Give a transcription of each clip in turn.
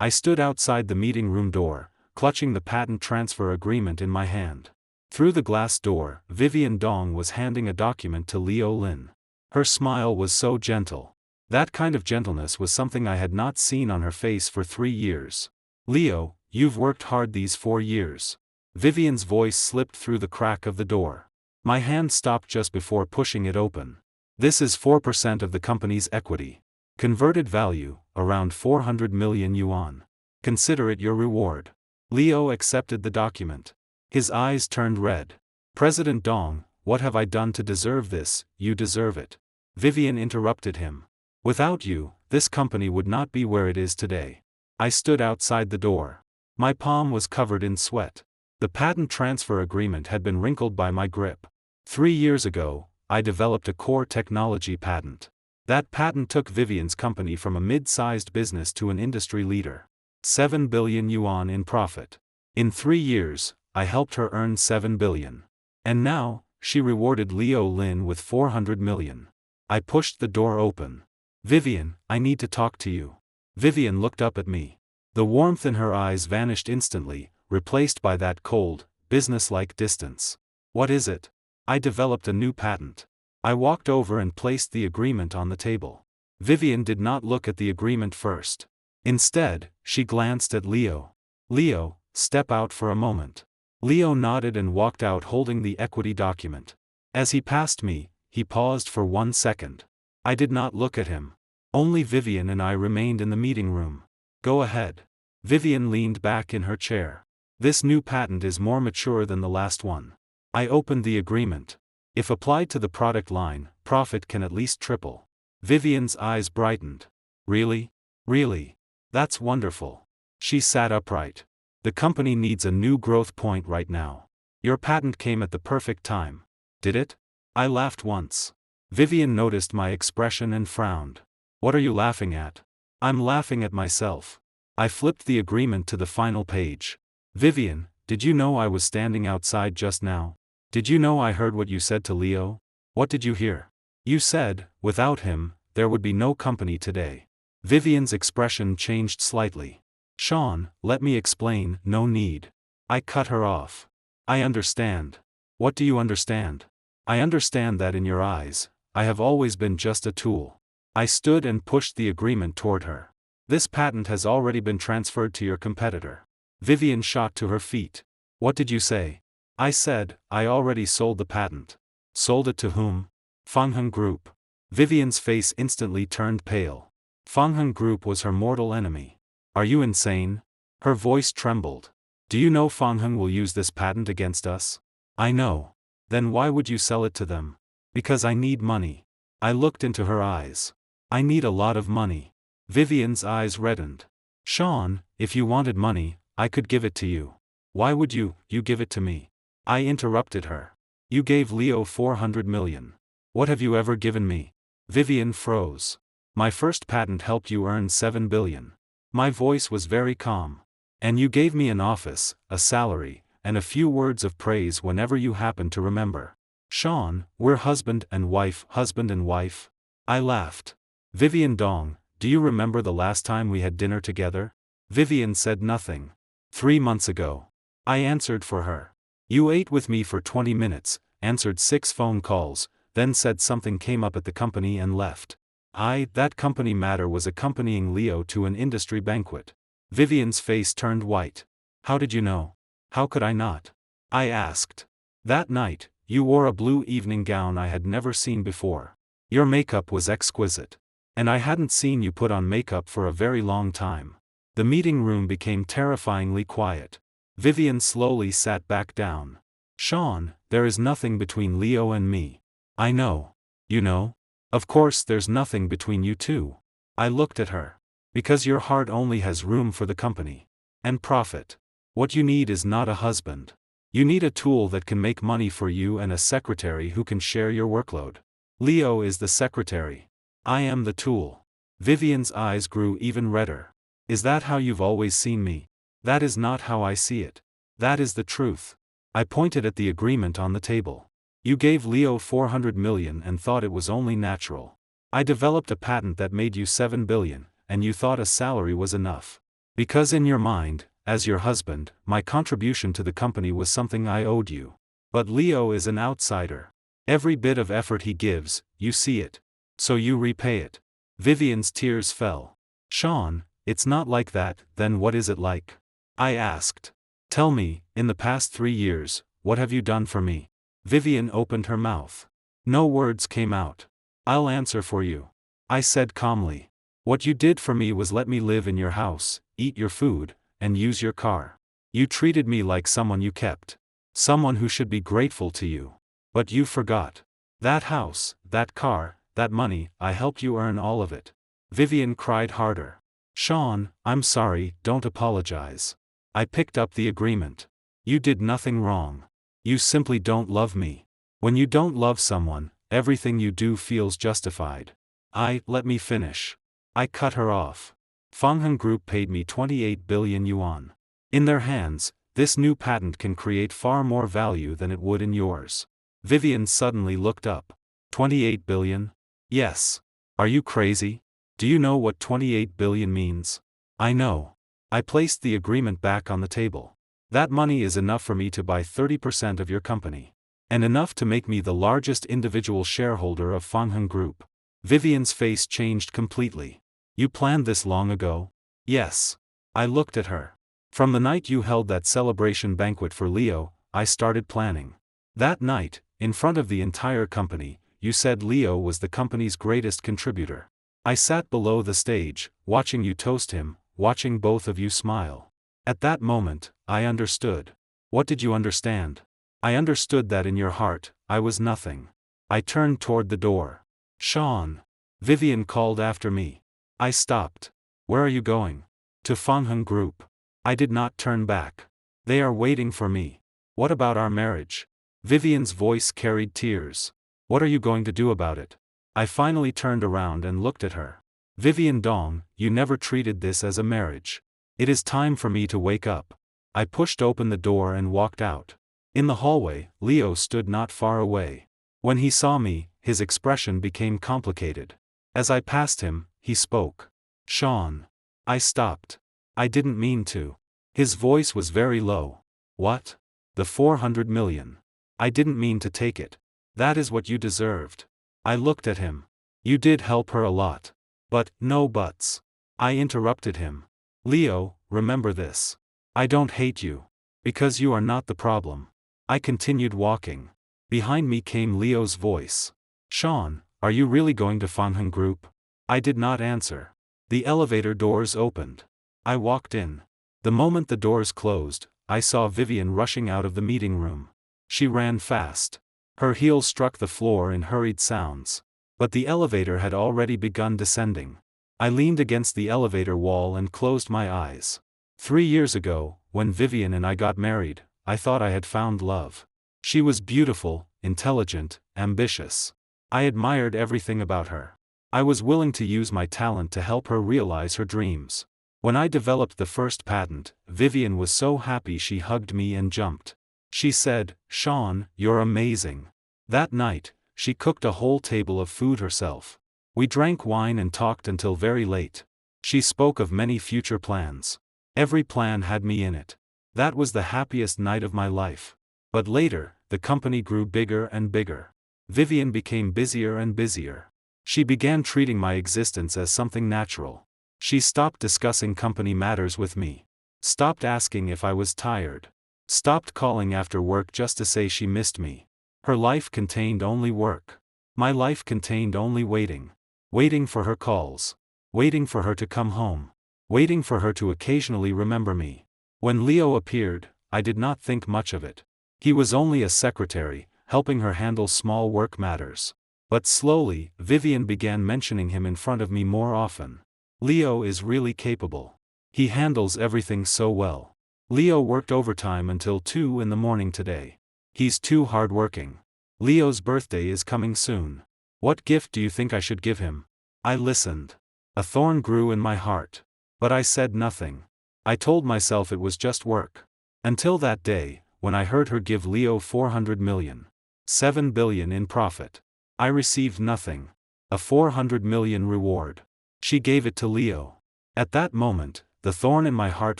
I stood outside the meeting room door, clutching the patent transfer agreement in my hand. Through the glass door, Vivian Dong was handing a document to Leo Lin. Her smile was so gentle. That kind of gentleness was something I had not seen on her face for 3 years. Leo, you've worked hard these 4 years. Vivian's voice slipped through the crack of the door. My hand stopped just before pushing it open. This is 4% of the company's equity. Converted value, around 400 million yuan. Consider it your reward. Leo accepted the document. His eyes turned red. President Dong, what have I done to deserve this? You deserve it. Vivian interrupted him. Without you, this company would not be where it is today. I stood outside the door. My palm was covered in sweat. The patent transfer agreement had been wrinkled by my grip. 3 years ago, I developed a core technology patent. That patent took Vivian's company from a mid-sized business to an industry leader. 7 billion yuan in profit. In 3 years, I helped her earn 7 billion. And now, she rewarded Leo Lin with 400 million. I pushed the door open. Vivian, I need to talk to you. Vivian looked up at me. The warmth in her eyes vanished instantly, replaced by that cold, businesslike distance. What is it? I developed a new patent. I walked over and placed the agreement on the table. Vivian did not look at the agreement first. Instead, she glanced at Leo. Leo, step out for a moment. Leo nodded and walked out holding the equity document. As he passed me, he paused for 1 second. I did not look at him. Only Vivian and I remained in the meeting room. Go ahead. Vivian leaned back in her chair. This new patent is more mature than the last one. I opened the agreement. If applied to the product line, profit can at least triple. Vivian's eyes brightened. Really? Really? That's wonderful. She sat upright. The company needs a new growth point right now. Your patent came at the perfect time. Did it? I laughed once. Vivian noticed my expression and frowned. What are you laughing at? I'm laughing at myself. I flipped the agreement to the final page. Vivian, did you know I was standing outside just now? Did you know I heard what you said to Leo? What did you hear? You said, without him, there would be no company today. Vivian's expression changed slightly. Sean, let me explain. No need. I cut her off. I understand. What do you understand? I understand that in your eyes, I have always been just a tool. I stood and pushed the agreement toward her. This patent has already been transferred to your competitor. Vivian shot to her feet. What did you say? I said, I already sold the patent. Sold it to whom? Fangheng Group. Vivian's face instantly turned pale. Fangheng Group was her mortal enemy. Are you insane? Her voice trembled. Do you know Fangheng will use this patent against us? I know. Then why would you sell it to them? Because I need money. I looked into her eyes. I need a lot of money. Vivian's eyes reddened. Sean, if you wanted money, I could give it to you. Why would you give it to me? I interrupted her. You gave Leo 400 million. What have you ever given me? Vivian froze. My first patent helped you earn 7 billion. My voice was very calm. And you gave me an office, a salary, and a few words of praise whenever you happened to remember. Sean, we're husband and wife. I laughed. Vivian Dong, do you remember the last time we had dinner together? Vivian said nothing. 3 months ago. I answered for her. You ate with me for 20 minutes, answered 6 phone calls, then said something came up at the company and left. That company matter was accompanying Leo to an industry banquet. Vivian's face turned white. How did you know? How could I not? I asked. That night, you wore a blue evening gown I had never seen before. Your makeup was exquisite. And I hadn't seen you put on makeup for a very long time. The meeting room became terrifyingly quiet. Vivian slowly sat back down. Sean, there is nothing between Leo and me. I know. You know? Of course there's nothing between you two. I looked at her. Because your heart only has room for the company. And profit. What you need is not a husband. You need a tool that can make money for you and a secretary who can share your workload. Leo is the secretary. I am the tool. Vivian's eyes grew even redder. Is that how you've always seen me? That is not how I see it. That is the truth. I pointed at the agreement on the table. You gave Leo 400 million and thought it was only natural. I developed a patent that made you 7 billion, and you thought a salary was enough. Because in your mind, as your husband, my contribution to the company was something I owed you. But Leo is an outsider. Every bit of effort he gives, you see it. So you repay it. Vivian's tears fell. Sean, it's not like that. Then what is it like? I asked. Tell me, in the past 3 years, what have you done for me? Vivian opened her mouth. No words came out. I'll answer for you. I said calmly. What you did for me was let me live in your house, eat your food, and use your car. You treated me like someone you kept. Someone who should be grateful to you. But you forgot. That house, that car, that money, I helped you earn all of it. Vivian cried harder. Sean, I'm sorry, don't apologize. I picked up the agreement. You did nothing wrong. You simply don't love me. When you don't love someone, everything you do feels justified. Let me finish. I cut her off. Fangheng Group paid me 28 billion yuan. In their hands, this new patent can create far more value than it would in yours. Vivian suddenly looked up. 28 billion? Yes. Are you crazy? Do you know what 28 billion means? I know. I placed the agreement back on the table. That money is enough for me to buy 30% of your company. And enough to make me the largest individual shareholder of Fangheng Group. Vivian's face changed completely. You planned this long ago? Yes. I looked at her. From the night you held that celebration banquet for Leo, I started planning. That night, in front of the entire company, you said Leo was the company's greatest contributor. I sat below the stage, watching you toast him, watching both of you smile. At that moment, I understood. What did you understand? I understood that in your heart, I was nothing. I turned toward the door. Sean. Vivian called after me. I stopped. Where are you going? To Fangheng Group. I did not turn back. They are waiting for me. What about our marriage? Vivian's voice carried tears. What are you going to do about it? I finally turned around and looked at her. Vivian Dong, you never treated this as a marriage. It is time for me to wake up. I pushed open the door and walked out. In the hallway, Leo stood not far away. When he saw me, his expression became complicated. As I passed him, he spoke. Sean. I stopped. I didn't mean to. His voice was very low. What? The 400 million. I didn't mean to take it. That is what you deserved. I looked at him. You did help her a lot. But, no buts. I interrupted him. Leo, remember this. I don't hate you. Because you are not the problem. I continued walking. Behind me came Leo's voice. Sean, are you really going to Fangheng Group? I did not answer. The elevator doors opened. I walked in. The moment the doors closed, I saw Vivian rushing out of the meeting room. She ran fast. Her heels struck the floor in hurried sounds. But the elevator had already begun descending. I leaned against the elevator wall and closed my eyes. 3 years ago, when Vivian and I got married, I thought I had found love. She was beautiful, intelligent, ambitious. I admired everything about her. I was willing to use my talent to help her realize her dreams. When I developed the first patent, Vivian was so happy she hugged me and jumped. She said, Sean, you're amazing. That night, she cooked a whole table of food herself. We drank wine and talked until very late. She spoke of many future plans. Every plan had me in it. That was the happiest night of my life. But later, the company grew bigger and bigger. Vivian became busier and busier. She began treating my existence as something natural. She stopped discussing company matters with me. Stopped asking if I was tired. Stopped calling after work just to say she missed me. Her life contained only work. My life contained only waiting. Waiting for her calls. Waiting for her to come home. Waiting for her to occasionally remember me. When Leo appeared, I did not think much of it. He was only a secretary, helping her handle small work matters. But slowly, Vivian began mentioning him in front of me more often. Leo is really capable. He handles everything so well. Leo worked overtime until 2 in the morning today. He's too hardworking. Leo's birthday is coming soon. What gift do you think I should give him? I listened. A thorn grew in my heart. But I said nothing. I told myself it was just work. Until that day, when I heard her give Leo 400 million. 7 billion in profit. I received nothing. A 400 million reward. She gave it to Leo. At that moment, the thorn in my heart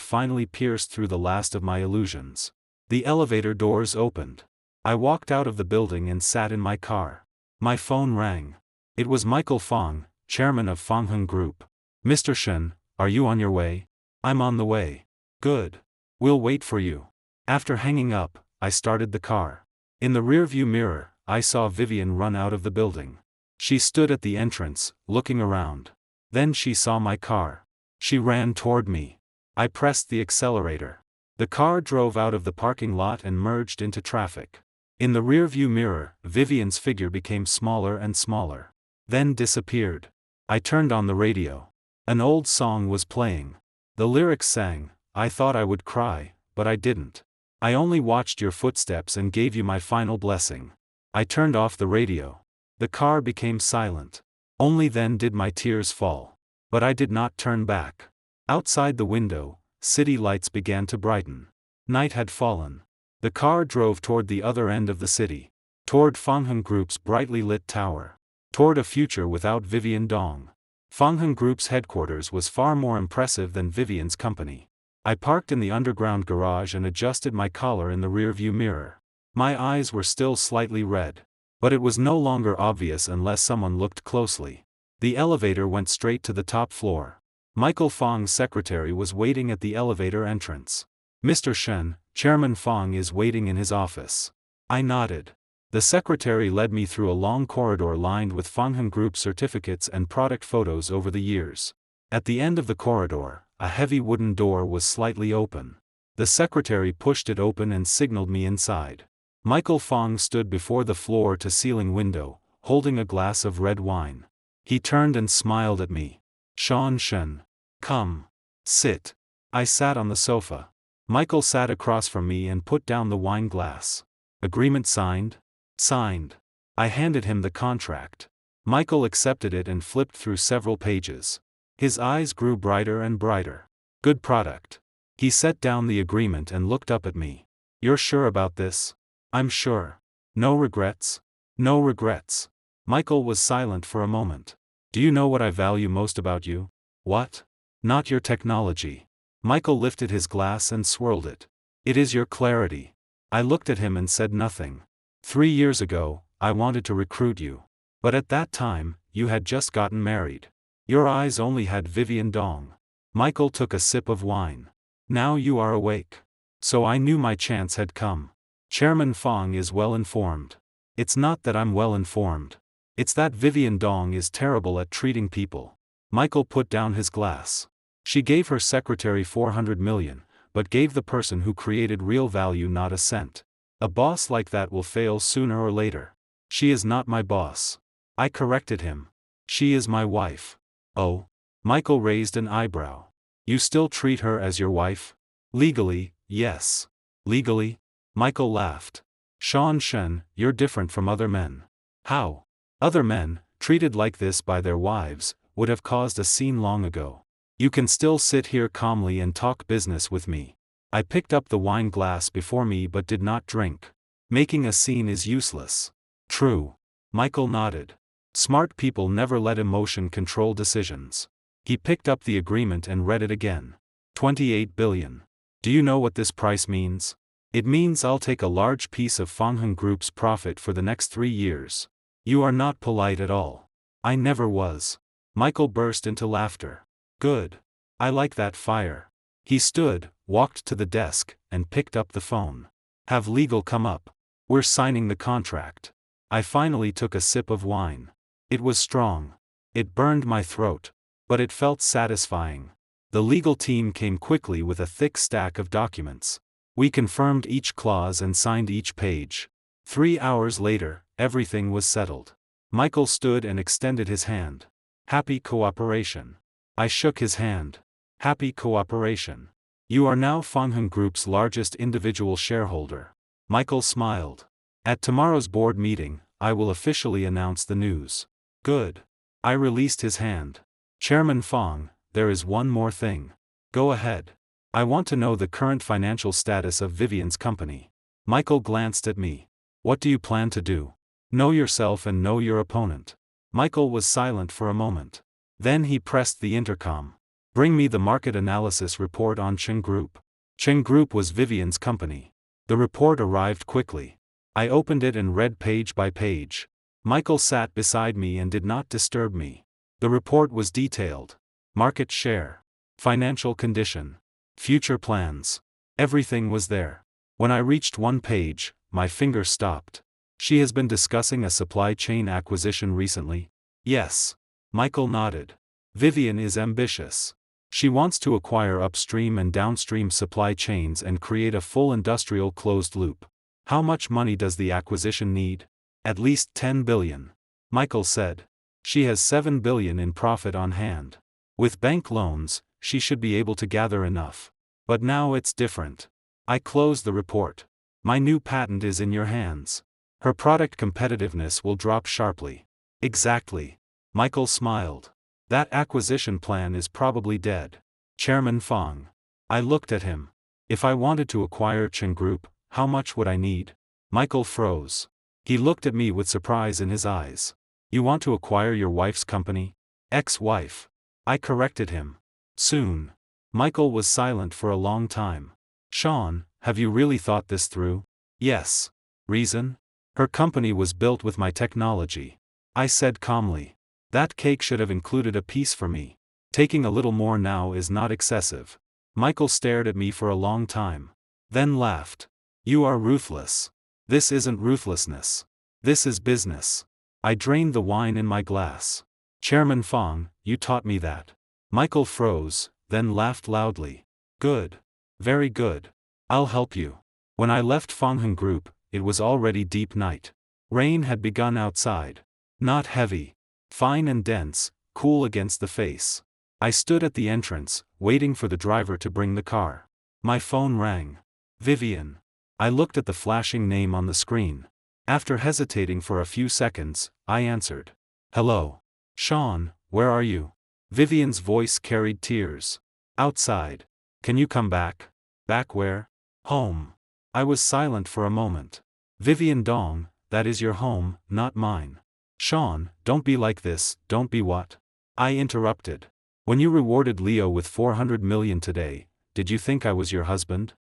finally pierced through the last of my illusions. The elevator doors opened. I walked out of the building and sat in my car. My phone rang. It was Michael Fong, chairman of Fongheng Group. "Mr. Shen, are you on your way?" "I'm on the way." "Good. We'll wait for you." After hanging up, I started the car. In the rearview mirror, I saw Vivian run out of the building. She stood at the entrance, looking around. Then she saw my car. She ran toward me. I pressed the accelerator. The car drove out of the parking lot and merged into traffic. In the rearview mirror, Vivian's figure became smaller and smaller. Then disappeared. I turned on the radio. An old song was playing. The lyrics sang, "I thought I would cry, but I didn't. I only watched your footsteps and gave you my final blessing." I turned off the radio. The car became silent. Only then did my tears fall. But I did not turn back. Outside the window, city lights began to brighten. Night had fallen. The car drove toward the other end of the city. Toward Fongheng Group's brightly lit tower. Toward a future without Vivian Dong. Fongheng Group's headquarters was far more impressive than Vivian's company. I parked in the underground garage and adjusted my collar in the rearview mirror. My eyes were still slightly red. But it was no longer obvious unless someone looked closely. The elevator went straight to the top floor. Michael Fong's secretary was waiting at the elevator entrance. "Mr. Shen, Chairman Fong is waiting in his office." I nodded. The secretary led me through a long corridor lined with Fongheng Group certificates and product photos over the years. At the end of the corridor, a heavy wooden door was slightly open. The secretary pushed it open and signaled me inside. Michael Fong stood before the floor-to-ceiling window, holding a glass of red wine. He turned and smiled at me. "Sean Shen. Come. Sit." I sat on the sofa. Michael sat across from me and put down the wine glass. "Agreement signed?" "Signed." I handed him the contract. Michael accepted it and flipped through several pages. His eyes grew brighter and brighter. "Good product." He set down the agreement and looked up at me. "You're sure about this?" "I'm sure. No regrets?" "No regrets." Michael was silent for a moment. "Do you know what I value most about you?" "What?" "Not your technology." Michael lifted his glass and swirled it. "It is your clarity." I looked at him and said nothing. 3 years ago, I wanted to recruit you. But at that time, you had just gotten married. Your eyes only had Vivian Dong. Michael took a sip of wine. "Now you are awake." So I knew my chance had come. Chairman Fong is well informed. It's not that I'm well informed. It's that Vivian Dong is terrible at treating people. Michael put down his glass. She gave her secretary 400 million, but gave the person who created real value not a cent. A boss like that will fail sooner or later. She is not my boss. I corrected him. She is my wife. Oh? Michael raised an eyebrow. You still treat her as your wife? Legally, yes. Legally? Michael laughed. Sean Shen, you're different from other men. How? Other men, treated like this by their wives, would have caused a scene long ago. You can still sit here calmly and talk business with me. I picked up the wine glass before me but did not drink. Making a scene is useless. True. Michael nodded. Smart people never let emotion control decisions. He picked up the agreement and read it again. 28 billion. Do you know what this price means? It means I'll take a large piece of Fongheng Group's profit for the next 3 years. You are not polite at all. I never was. Michael burst into laughter. Good. I like that fire. He stood, walked to the desk, and picked up the phone. Have legal come up. We're signing the contract. I finally took a sip of wine. It was strong. It burned my throat. But it felt satisfying. The legal team came quickly with a thick stack of documents. We confirmed each clause and signed each page. 3 hours later, everything was settled. Michael stood and extended his hand. Happy cooperation. I shook his hand. Happy cooperation. You are now Fongheng Group's largest individual shareholder. Michael smiled. At tomorrow's board meeting, I will officially announce the news. Good. I released his hand. Chairman Fong, there is one more thing. Go ahead. I want to know the current financial status of Vivian's company. Michael glanced at me. What do you plan to do? Know yourself and know your opponent. Michael was silent for a moment. Then he pressed the intercom. Bring me the market analysis report on Cheng Group. Cheng Group was Vivian's company. The report arrived quickly. I opened it and read page by page. Michael sat beside me and did not disturb me. The report was detailed. Market share. Financial condition. Future plans. Everything was there. When I reached one page, my finger stopped. She has been discussing a supply chain acquisition recently? Yes. Michael nodded. Vivian is ambitious. She wants to acquire upstream and downstream supply chains and create a full industrial closed loop. How much money does the acquisition need? At least 10 billion. Michael said. She has 7 billion in profit on hand. With bank loans, she should be able to gather enough. But now it's different. I closed the report. My new patent is in your hands. Her product competitiveness will drop sharply. Exactly. Michael smiled. That acquisition plan is probably dead. Chairman Fong. I looked at him. If I wanted to acquire Cheng Group, how much would I need? Michael froze. He looked at me with surprise in his eyes. You want to acquire your wife's company? Ex-wife. I corrected him. Soon. Michael was silent for a long time. Sean, have you really thought this through? Yes. Reason? Her company was built with my technology. I said calmly. That cake should have included a piece for me. Taking a little more now is not excessive. Michael stared at me for a long time. Then laughed. You are ruthless. This isn't ruthlessness. This is business. I drained the wine in my glass. Chairman Fong, you taught me that. Michael froze, then laughed loudly. Good. Very good. I'll help you. When I left Fongheng Group, it was already deep night. Rain had begun outside. Not heavy. Fine and dense, cool against the face. I stood at the entrance, waiting for the driver to bring the car. My phone rang. Vivian. I looked at the flashing name on the screen. After hesitating for a few seconds, I answered. Hello. Sean, where are you? Vivian's voice carried tears. Outside. Can you come back? Back where? Home. I was silent for a moment. Vivian Dong, that is your home, not mine. Sean, don't be like this, don't be what? I interrupted. When you rewarded Leo with 400 million today, did you think I was your husband?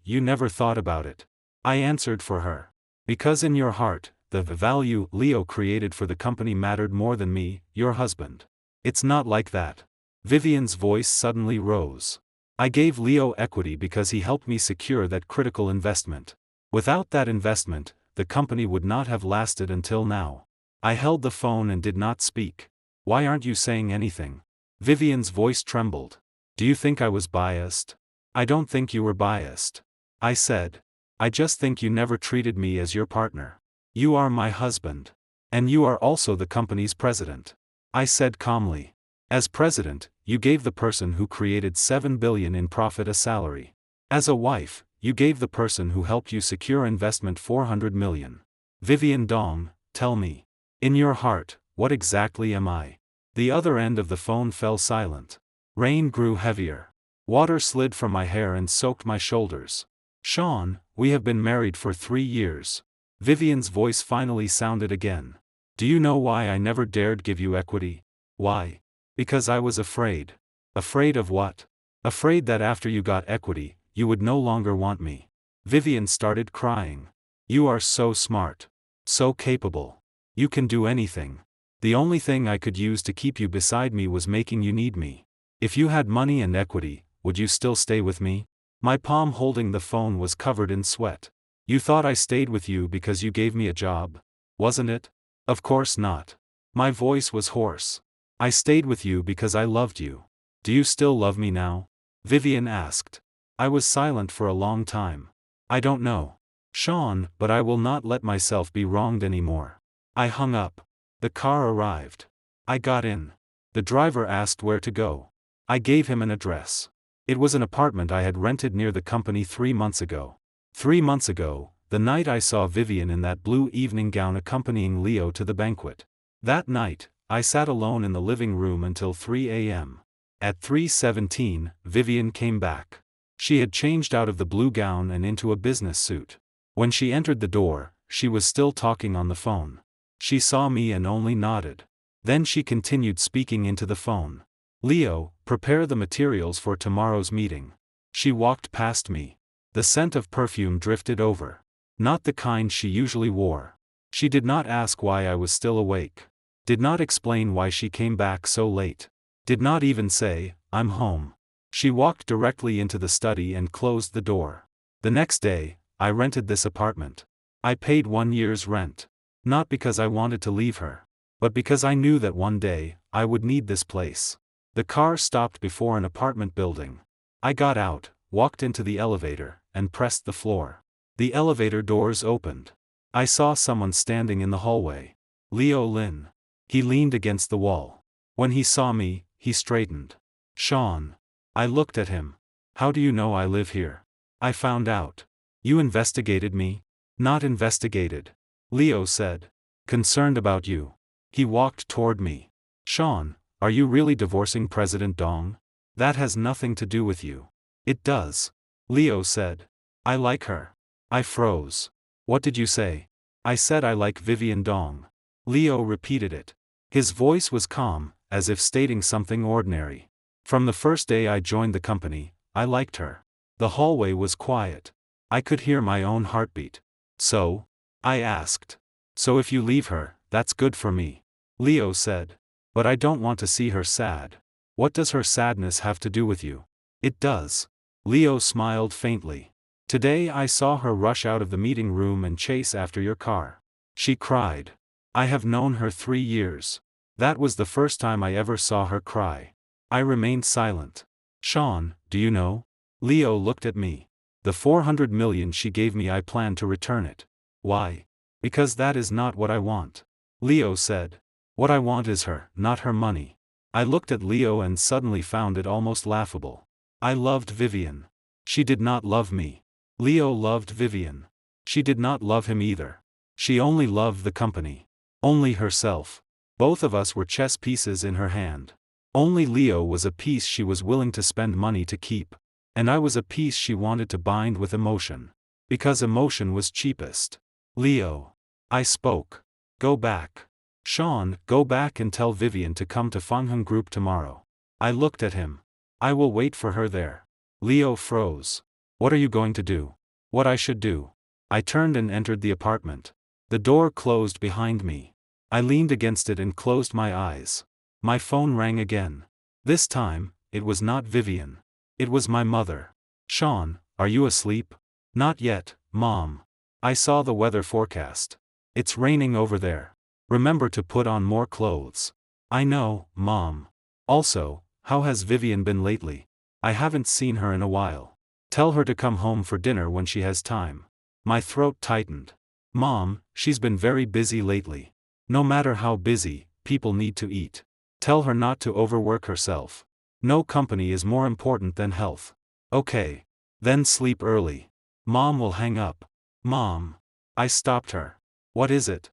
You never thought about it. I answered for her. Because in your heart, the value Leo created for the company mattered more than me, your husband. It's not like that. Vivian's voice suddenly rose. I gave Leo equity because he helped me secure that critical investment. Without that investment, the company would not have lasted until now. I held the phone and did not speak. Why aren't you saying anything? Vivian's voice trembled. Do you think I was biased? I don't think you were biased. I said. I just think you never treated me as your partner. You are my husband. And you are also the company's president. I said calmly. As president, you gave the person who created 7 billion in profit a salary. As a wife, you gave the person who helped you secure investment 400 million. Vivian Dong, tell me. In your heart, what exactly am I? The other end of the phone fell silent. Rain grew heavier. Water slid from my hair and soaked my shoulders. Sean, we have been married for 3 years. Vivian's voice finally sounded again. Do you know why I never dared give you equity? Why? Because I was afraid. Afraid of what? Afraid that after you got equity, you would no longer want me. Vivian started crying. You are so smart. So capable. You can do anything. The only thing I could use to keep you beside me was making you need me. If you had money and equity, would you still stay with me? My palm holding the phone was covered in sweat. You thought I stayed with you because you gave me a job? Wasn't it? Of course not. My voice was hoarse. I stayed with you because I loved you. Do you still love me now? Vivian asked. I was silent for a long time. I don't know. Sean, but I will not let myself be wronged anymore. I hung up. The car arrived. I got in. The driver asked where to go. I gave him an address. It was an apartment I had rented near the company 3 months ago. 3 months ago, the night I saw Vivian in that blue evening gown accompanying Leo to the banquet. That night, I sat alone in the living room until 3 a.m. At 3:17, Vivian came back. She had changed out of the blue gown and into a business suit. When she entered the door, she was still talking on the phone. She saw me and only nodded. Then she continued speaking into the phone. Leo, prepare the materials for tomorrow's meeting. She walked past me. The scent of perfume drifted over. Not the kind she usually wore. She did not ask why I was still awake. Did not explain why she came back so late. Did not even say, "I'm home." She walked directly into the study and closed the door. The next day, I rented this apartment. I paid 1 year's rent. Not because I wanted to leave her, but because I knew that one day, I would need this place. The car stopped before an apartment building. I got out, walked into the elevator, and pressed the floor. The elevator doors opened. I saw someone standing in the hallway. Leo Lin. He leaned against the wall. When he saw me, he straightened. "Sean." I looked at him. "How do you know I live here?" "I found out." "You investigated me?" "Not investigated," Leo said. "Concerned about you." He walked toward me. "Sean, are you really divorcing President Dong?" "That has nothing to do with you." "It does," Leo said. "I like her." I froze. "What did you say?" "I said I like Vivian Dong." Leo repeated it. His voice was calm, as if stating something ordinary. "From the first day I joined the company, I liked her." The hallway was quiet. I could hear my own heartbeat. "So?" I asked. "So if you leave her, that's good for me," Leo said. "But I don't want to see her sad." "What does her sadness have to do with you?" "It does." Leo smiled faintly. "Today I saw her rush out of the meeting room and chase after your car. She cried. I have known her 3 years. That was the first time I ever saw her cry." I remained silent. "Sean, do you know?" Leo looked at me. "The 400 million she gave me, I plan to return it." "Why?" "Because that is not what I want," Leo said. "What I want is her, not her money." I looked at Leo and suddenly found it almost laughable. I loved Vivian. She did not love me. Leo loved Vivian. She did not love him either. She only loved the company. Only herself. Both of us were chess pieces in her hand. Only Leo was a piece she was willing to spend money to keep. And I was a piece she wanted to bind with emotion. Because emotion was cheapest. "Leo." I spoke. "Go back. Sean, go back and tell Vivian to come to Fangheng Group tomorrow." I looked at him. "I will wait for her there." Leo froze. "What are you going to do?" "What I should do." I turned and entered the apartment. The door closed behind me. I leaned against it and closed my eyes. My phone rang again. This time, it was not Vivian. It was my mother. "Sean, are you asleep?" "Not yet, Mom. I saw the weather forecast. It's raining over there. Remember to put on more clothes." "I know, Mom. Also, how has Vivian been lately? I haven't seen her in a while." "Tell her to come home for dinner when she has time." My throat tightened. "Mom, she's been very busy lately." "No matter how busy, people need to eat. Tell her not to overwork herself. No company is more important than health." "Okay. Then sleep early." Mom will hang up. "Mom." I stopped her. "What is it?"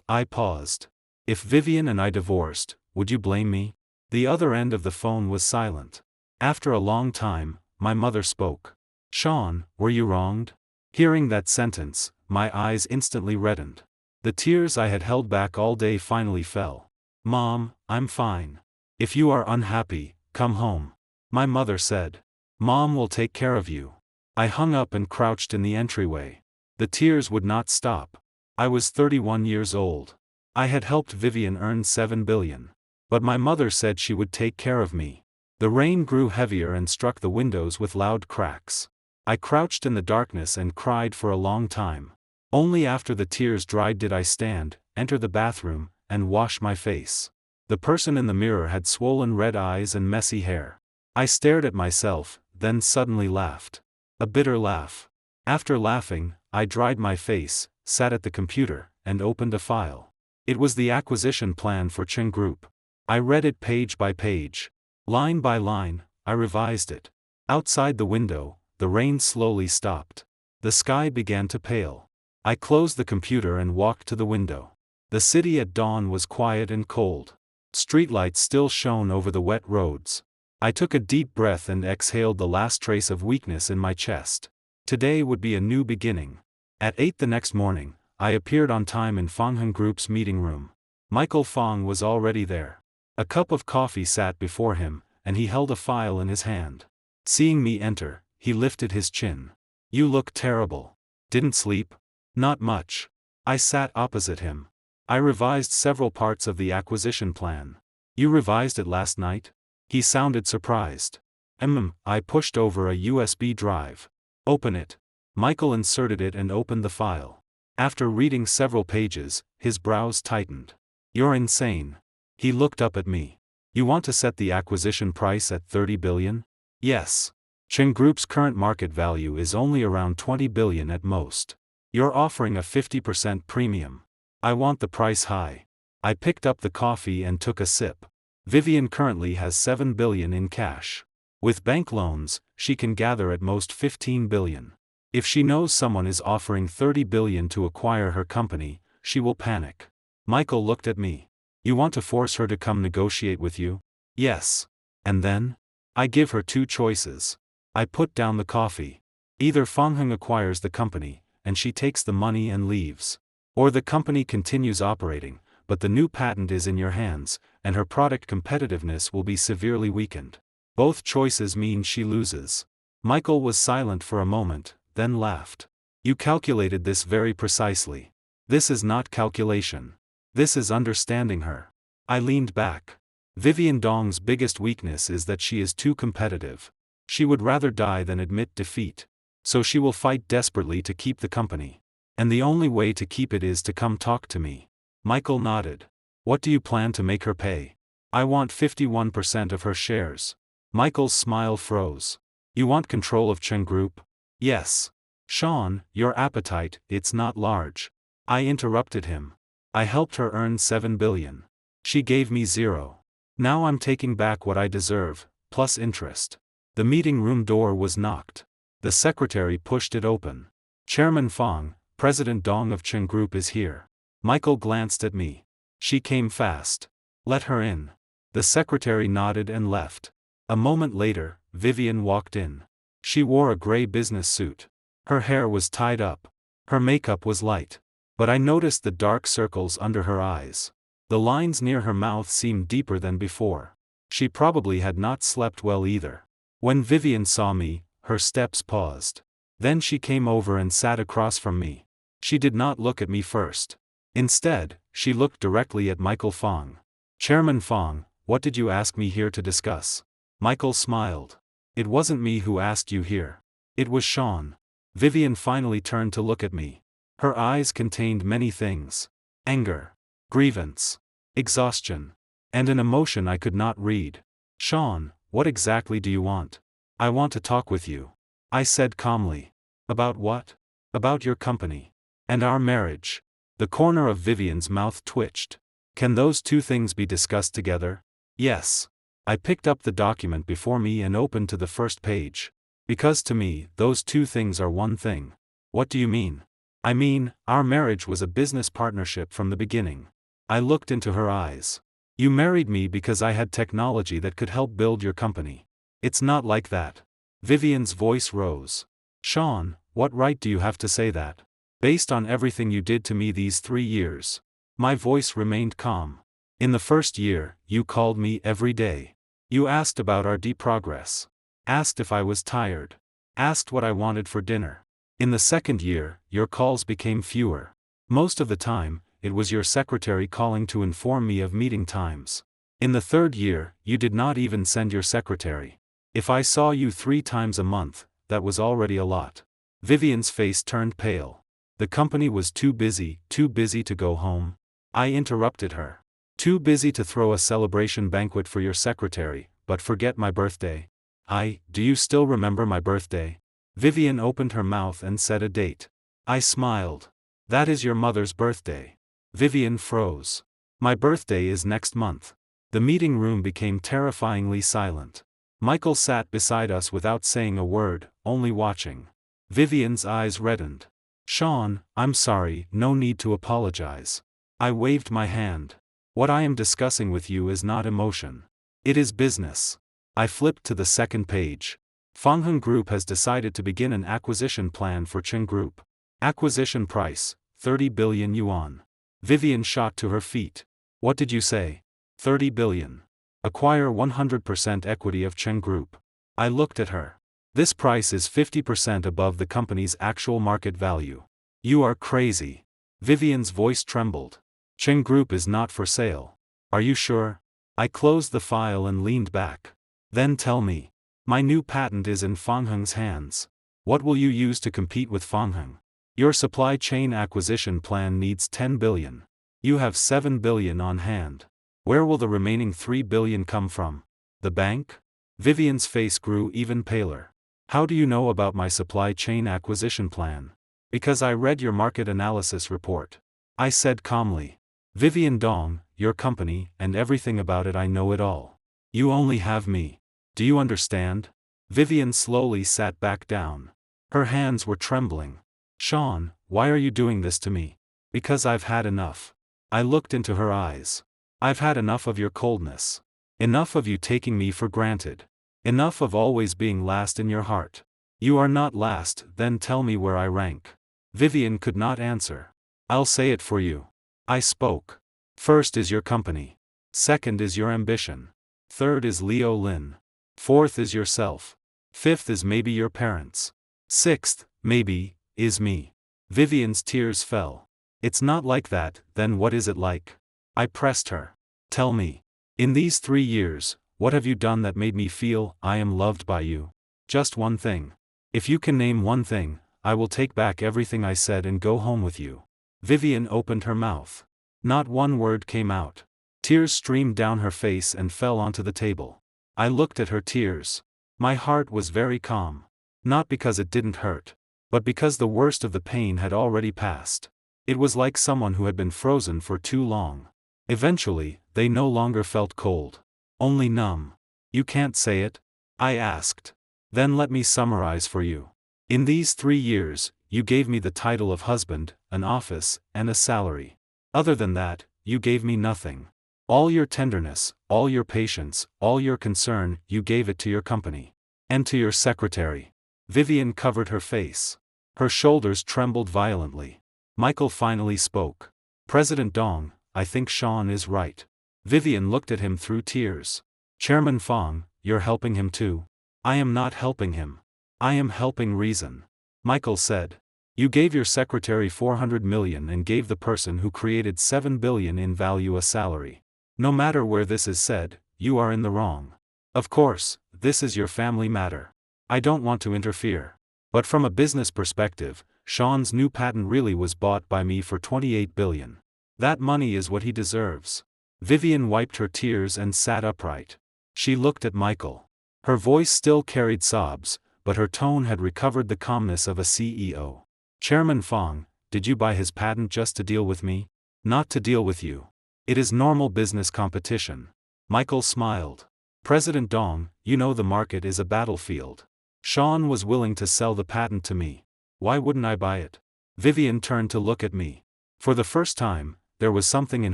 I paused. "If Vivian and I divorced, would you blame me?" The other end of the phone was silent. After a long time, my mother spoke. "Sean, were you wronged?" Hearing that sentence, my eyes instantly reddened. The tears I had held back all day finally fell. "Mom, I'm fine. If you are unhappy, come home," my mother said. "Mom will take care of you." I hung up and crouched in the entryway. The tears would not stop. I was 31 years old. I had helped Vivian earn 7 billion. But my mother said she would take care of me. The rain grew heavier and struck the windows with loud cracks. I crouched in the darkness and cried for a long time. Only after the tears dried did I stand, enter the bathroom, and wash my face. The person in the mirror had swollen red eyes and messy hair. I stared at myself, then suddenly laughed. A bitter laugh. After laughing, I dried my face, sat at the computer, and opened a file. It was the acquisition plan for Cheng Group. I read it page by page. Line by line, I revised it. Outside the window, the rain slowly stopped. The sky began to pale. I closed the computer and walked to the window. The city at dawn was quiet and cold. Streetlights still shone over the wet roads. I took a deep breath and exhaled the last trace of weakness in my chest. Today would be a new beginning. At 8 the next morning, I appeared on time in Fangheng Group's meeting room. Michael Fong was already there. A cup of coffee sat before him, and he held a file in his hand. Seeing me enter, he lifted his chin. You look terrible. Didn't sleep? Not much. I sat opposite him. I revised several parts of the acquisition plan. You revised it last night? He sounded surprised. I pushed over a USB drive. Open it. Michael inserted it and opened the file. After reading several pages, his brows tightened. You're insane. He looked up at me. You want to set the acquisition price at 30 billion? Yes. Cheng Group's current market value is only around 20 billion at most. You're offering a 50% premium. I want the price high. I picked up the coffee and took a sip. Vivian currently has 7 billion in cash. With bank loans, she can gather at most 15 billion. If she knows someone is offering 30 billion to acquire her company, she will panic. Michael looked at me. You want to force her to come negotiate with you? Yes. And then? I give her two choices. I put down the coffee. Either Fang Heng acquires the company, and she takes the money and leaves. Or the company continues operating, but the new patent is in your hands, and her product competitiveness will be severely weakened. Both choices mean she loses. Michael was silent for a moment, then laughed. You calculated this very precisely. This is not calculation. This is understanding her. I leaned back. Vivian Dong's biggest weakness is that she is too competitive. She would rather die than admit defeat. So she will fight desperately to keep the company. And the only way to keep it is to come talk to me. Michael nodded. What do you plan to make her pay? I want 51% of her shares. Michael's smile froze. You want control of Cheng Group? Yes. Sean, your appetite, it's not large. I interrupted him. I helped her earn 7 billion. She gave me 0. Now I'm taking back what I deserve, plus interest. The meeting room door was knocked. The secretary pushed it open. Chairman Fang, President Dong of Cheng Group is here. Michael glanced at me. She came fast. Let her in. The secretary nodded and left. A moment later, Vivian walked in. She wore a gray business suit. Her hair was tied up. Her makeup was light. But I noticed the dark circles under her eyes. The lines near her mouth seemed deeper than before. She probably had not slept well either. When Vivian saw me, her steps paused. Then she came over and sat across from me. She did not look at me first. Instead, she looked directly at Michael Fang. Chairman Fang, what did you ask me here to discuss? Michael smiled. It wasn't me who asked you here. It was Sean. Vivian finally turned to look at me. Her eyes contained many things. Anger, grievance, exhaustion, and an emotion I could not read. Sean, what exactly do you want? I want to talk with you. I said calmly. About what? About your company. And our marriage. The corner of Vivian's mouth twitched. Can those two things be discussed together? Yes. I picked up the document before me and opened to the first page. Because to me, those two things are one thing. What do you mean? I mean, our marriage was a business partnership from the beginning. I looked into her eyes. You married me because I had technology that could help build your company. It's not like that. Vivian's voice rose. Sean, what right do you have to say that? Based on everything you did to me these 3 years. My voice remained calm. In the first year, you called me every day. You asked about our progress. Asked if I was tired. Asked what I wanted for dinner. In the second year, your calls became fewer. Most of the time, it was your secretary calling to inform me of meeting times. In the third year, you did not even send your secretary. If I saw you 3 times a month, that was already a lot. Vivian's face turned pale. The company was too busy to go home. I interrupted her. Too busy to throw a celebration banquet for your secretary, but forget my birthday. Do you still remember my birthday? Vivian opened her mouth and said a date. I smiled. That is your mother's birthday. Vivian froze. My birthday is next month. The meeting room became terrifyingly silent. Michael sat beside us without saying a word, only watching. Vivian's eyes reddened. Sean, I'm sorry, no need to apologize. I waved my hand. What I am discussing with you is not emotion. It is business. I flipped to the second page. Fang Heng Group has decided to begin an acquisition plan for Cheng Group. Acquisition price, 30 billion yuan. Vivian shot to her feet. What did you say? 30 billion. Acquire 100% equity of Cheng Group. I looked at her. This price is 50% above the company's actual market value. You are crazy. Vivian's voice trembled. Cheng Group is not for sale. Are you sure? I closed the file and leaned back. Then tell me. My new patent is in Fangheng's hands. What will you use to compete with Fangheng? Your supply chain acquisition plan needs 10 billion. You have 7 billion on hand. Where will the remaining 3 billion come from? The bank? Vivian's face grew even paler. How do you know about my supply chain acquisition plan? Because I read your market analysis report. I said calmly. Vivian Dong, your company, and everything about it, I know it all. You only have me. Do you understand? Vivian slowly sat back down. Her hands were trembling. Sean, why are you doing this to me? Because I've had enough. I looked into her eyes. I've had enough of your coldness. Enough of you taking me for granted. Enough of always being last in your heart. You are not last, then tell me where I rank. Vivian could not answer. I'll say it for you. I spoke. First is your company. Second is your ambition. Third is Leo Lin. Fourth is yourself. Fifth is maybe your parents. Sixth, maybe, is me. Vivian's tears fell. It's not like that, then what is it like? I pressed her. Tell me. In these 3 years, what have you done that made me feel I am loved by you? Just one thing. If you can name one thing, I will take back everything I said and go home with you. Vivian opened her mouth. Not one word came out. Tears streamed down her face and fell onto the table. I looked at her tears. My heart was very calm. Not because it didn't hurt, but because the worst of the pain had already passed. It was like someone who had been frozen for too long. Eventually, they no longer felt cold. Only numb. You can't say it? I asked. Then let me summarize for you. In these 3 years, you gave me the title of husband, an office, and a salary. Other than that, you gave me nothing. All your tenderness, all your patience, all your concern, you gave it to your company. And to your secretary. Vivian covered her face. Her shoulders trembled violently. Michael finally spoke. President Dong, I think Sean is right. Vivian looked at him through tears. Chairman Fong, you're helping him too? I am not helping him. I am helping reason. Michael said. You gave your secretary 400 million and gave the person who created 7 billion in value a salary. No matter where this is said, you are in the wrong. Of course, this is your family matter. I don't want to interfere. But from a business perspective, Sean's new patent really was bought by me for 28 billion. That money is what he deserves. Vivian wiped her tears and sat upright. She looked at Michael. Her voice still carried sobs, but her tone had recovered the calmness of a CEO. Chairman Fong, did you buy his patent just to deal with me? Not to deal with you. It is normal business competition. Michael smiled. President Dong, you know the market is a battlefield. Sean was willing to sell the patent to me. Why wouldn't I buy it? Vivian turned to look at me. For the first time, there was something in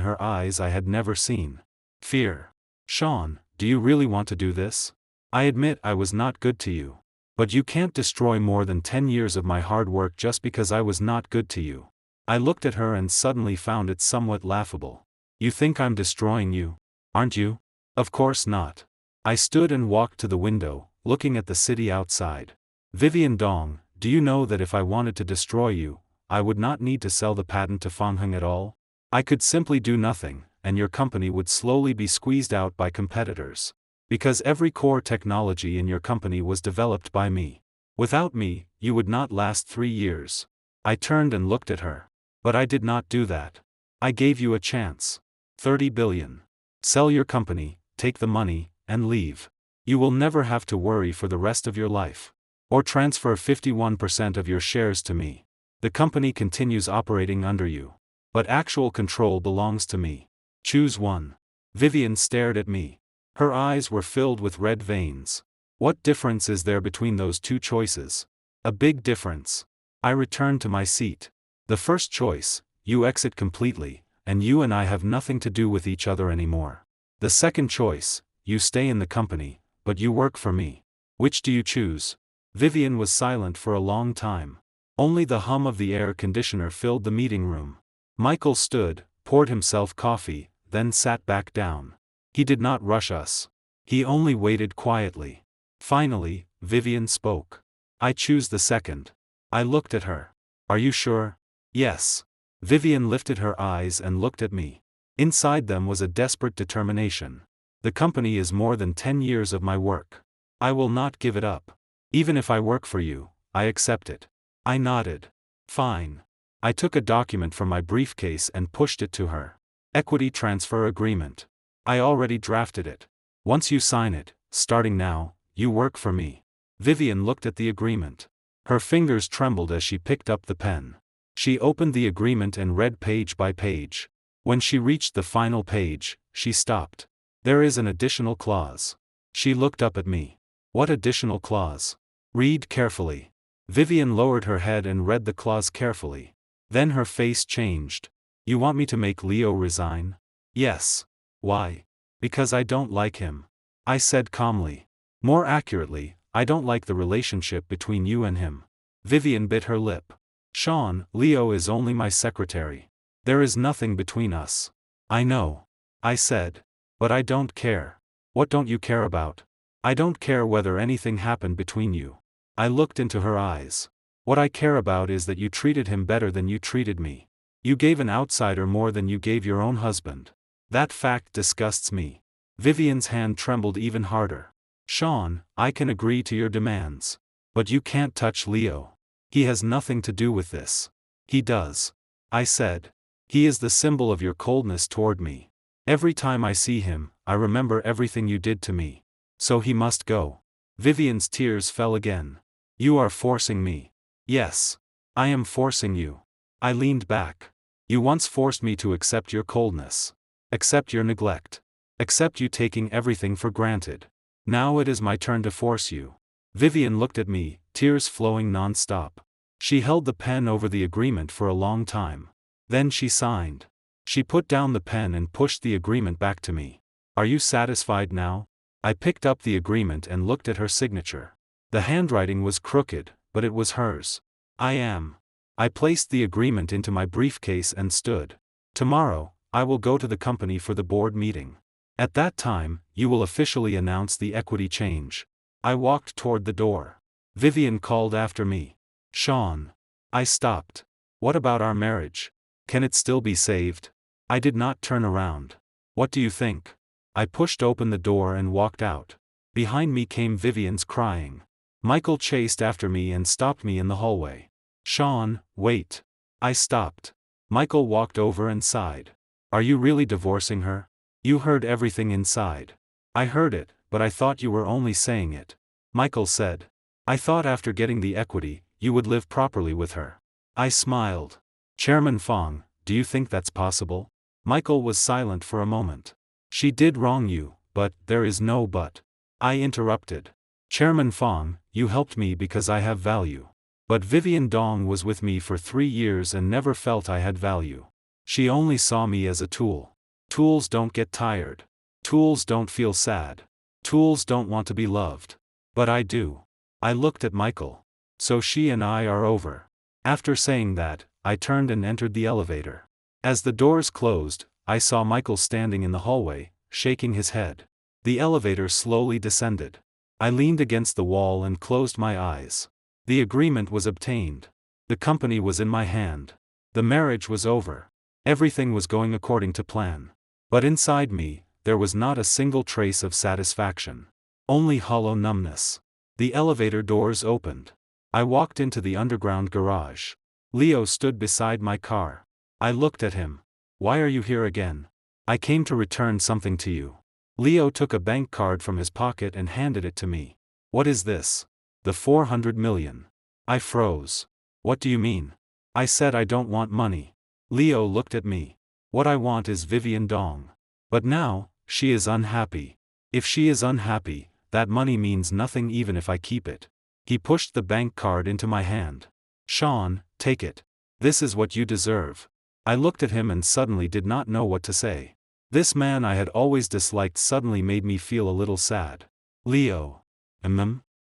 her eyes I had never seen. Fear. Sean, do you really want to do this? I admit I was not good to you. But you can't destroy more than 10 years of my hard work just because I was not good to you. I looked at her and suddenly found it somewhat laughable. You think I'm destroying you? Aren't you? Of course not. I stood and walked to the window, looking at the city outside. Vivian Dong, do you know that if I wanted to destroy you, I would not need to sell the patent to Fangheng at all? I could simply do nothing, and your company would slowly be squeezed out by competitors. Because every core technology in your company was developed by me. Without me, you would not last 3 years. I turned and looked at her. But I did not do that. I gave you a chance. 30 billion. Sell your company, take the money, and leave. You will never have to worry for the rest of your life. Or transfer 51% of your shares to me. The company continues operating under you. But actual control belongs to me. Choose one. Vivian stared at me. Her eyes were filled with red veins. What difference is there between those two choices? A big difference. I returned to my seat. The first choice, you exit completely, and you and I have nothing to do with each other anymore. The second choice, you stay in the company, but you work for me. Which do you choose? Vivian was silent for a long time. Only the hum of the air conditioner filled the meeting room. Michael stood, poured himself coffee, then sat back down. He did not rush us. He only waited quietly. Finally, Vivian spoke. I choose the second. I looked at her. Are you sure? Yes. Vivian lifted her eyes and looked at me. Inside them was a desperate determination. The company is more than 10 years of my work. I will not give it up. Even if I work for you, I accept it. I nodded. Fine. I took a document from my briefcase and pushed it to her. Equity transfer agreement. I already drafted it. Once you sign it, starting now, you work for me. Vivian looked at the agreement. Her fingers trembled as she picked up the pen. She opened the agreement and read page by page. When she reached the final page, she stopped. There is an additional clause. She looked up at me. What additional clause? Read carefully. Vivian lowered her head and read the clause carefully. Then her face changed. You want me to make Leo resign? Yes. Why? Because I don't like him. I said calmly. More accurately, I don't like the relationship between you and him. Vivian bit her lip. Sean, Leo is only my secretary. There is nothing between us. I know. I said. But I don't care. What don't you care about? I don't care whether anything happened between you. I looked into her eyes. What I care about is that you treated him better than you treated me. You gave an outsider more than you gave your own husband. That fact disgusts me. Vivian's hand trembled even harder. Sean, I can agree to your demands. But you can't touch Leo. He has nothing to do with this. He does. I said. He is the symbol of your coldness toward me. Every time I see him, I remember everything you did to me. So he must go. Vivian's tears fell again. You are forcing me. Yes. I am forcing you. I leaned back. You once forced me to accept your coldness. Accept your neglect. Accept you taking everything for granted. Now it is my turn to force you. Vivian looked at me, tears flowing non-stop. She held the pen over the agreement for a long time. Then she signed. She put down the pen and pushed the agreement back to me. Are you satisfied now? I picked up the agreement and looked at her signature. The handwriting was crooked, but it was hers. I am. I placed the agreement into my briefcase and stood. Tomorrow, I will go to the company for the board meeting. At that time, you will officially announce the equity change. I walked toward the door. Vivian called after me. Sean. I stopped. What about our marriage? Can it still be saved? I did not turn around. What do you think? I pushed open the door and walked out. Behind me came Vivian's crying. Michael chased after me and stopped me in the hallway. Sean, wait. I stopped. Michael walked over and sighed. Are you really divorcing her? You heard everything inside. I heard it, but I thought you were only saying it. Michael said. I thought after getting the equity, you would live properly with her. I smiled. Chairman Fong, do you think that's possible? Michael was silent for a moment. She did wrong you, but there is no but. I interrupted. Chairman Fong, you helped me because I have value. But Vivian Dong was with me for 3 years and never felt I had value. She only saw me as a tool. Tools don't get tired. Tools don't feel sad. Tools don't want to be loved. But I do. I looked at Michael. So she and I are over. After saying that, I turned and entered the elevator. As the doors closed, I saw Michael standing in the hallway, shaking his head. The elevator slowly descended. I leaned against the wall and closed my eyes. The agreement was obtained. The company was in my hand. The marriage was over. Everything was going according to plan. But inside me, there was not a single trace of satisfaction. Only hollow numbness. The elevator doors opened. I walked into the underground garage. Leo stood beside my car. I looked at him. Why are you here again? I came to return something to you. Leo took a bank card from his pocket and handed it to me. What is this? The 400 million. I froze. What do you mean? I said I don't want money. Leo looked at me. What I want is Vivian Dong. But now, she is unhappy. If she is unhappy, that money means nothing even if I keep it. He pushed the bank card into my hand. Sean, take it. This is what you deserve. I looked at him and suddenly did not know what to say. This man I had always disliked suddenly made me feel a little sad. Leo.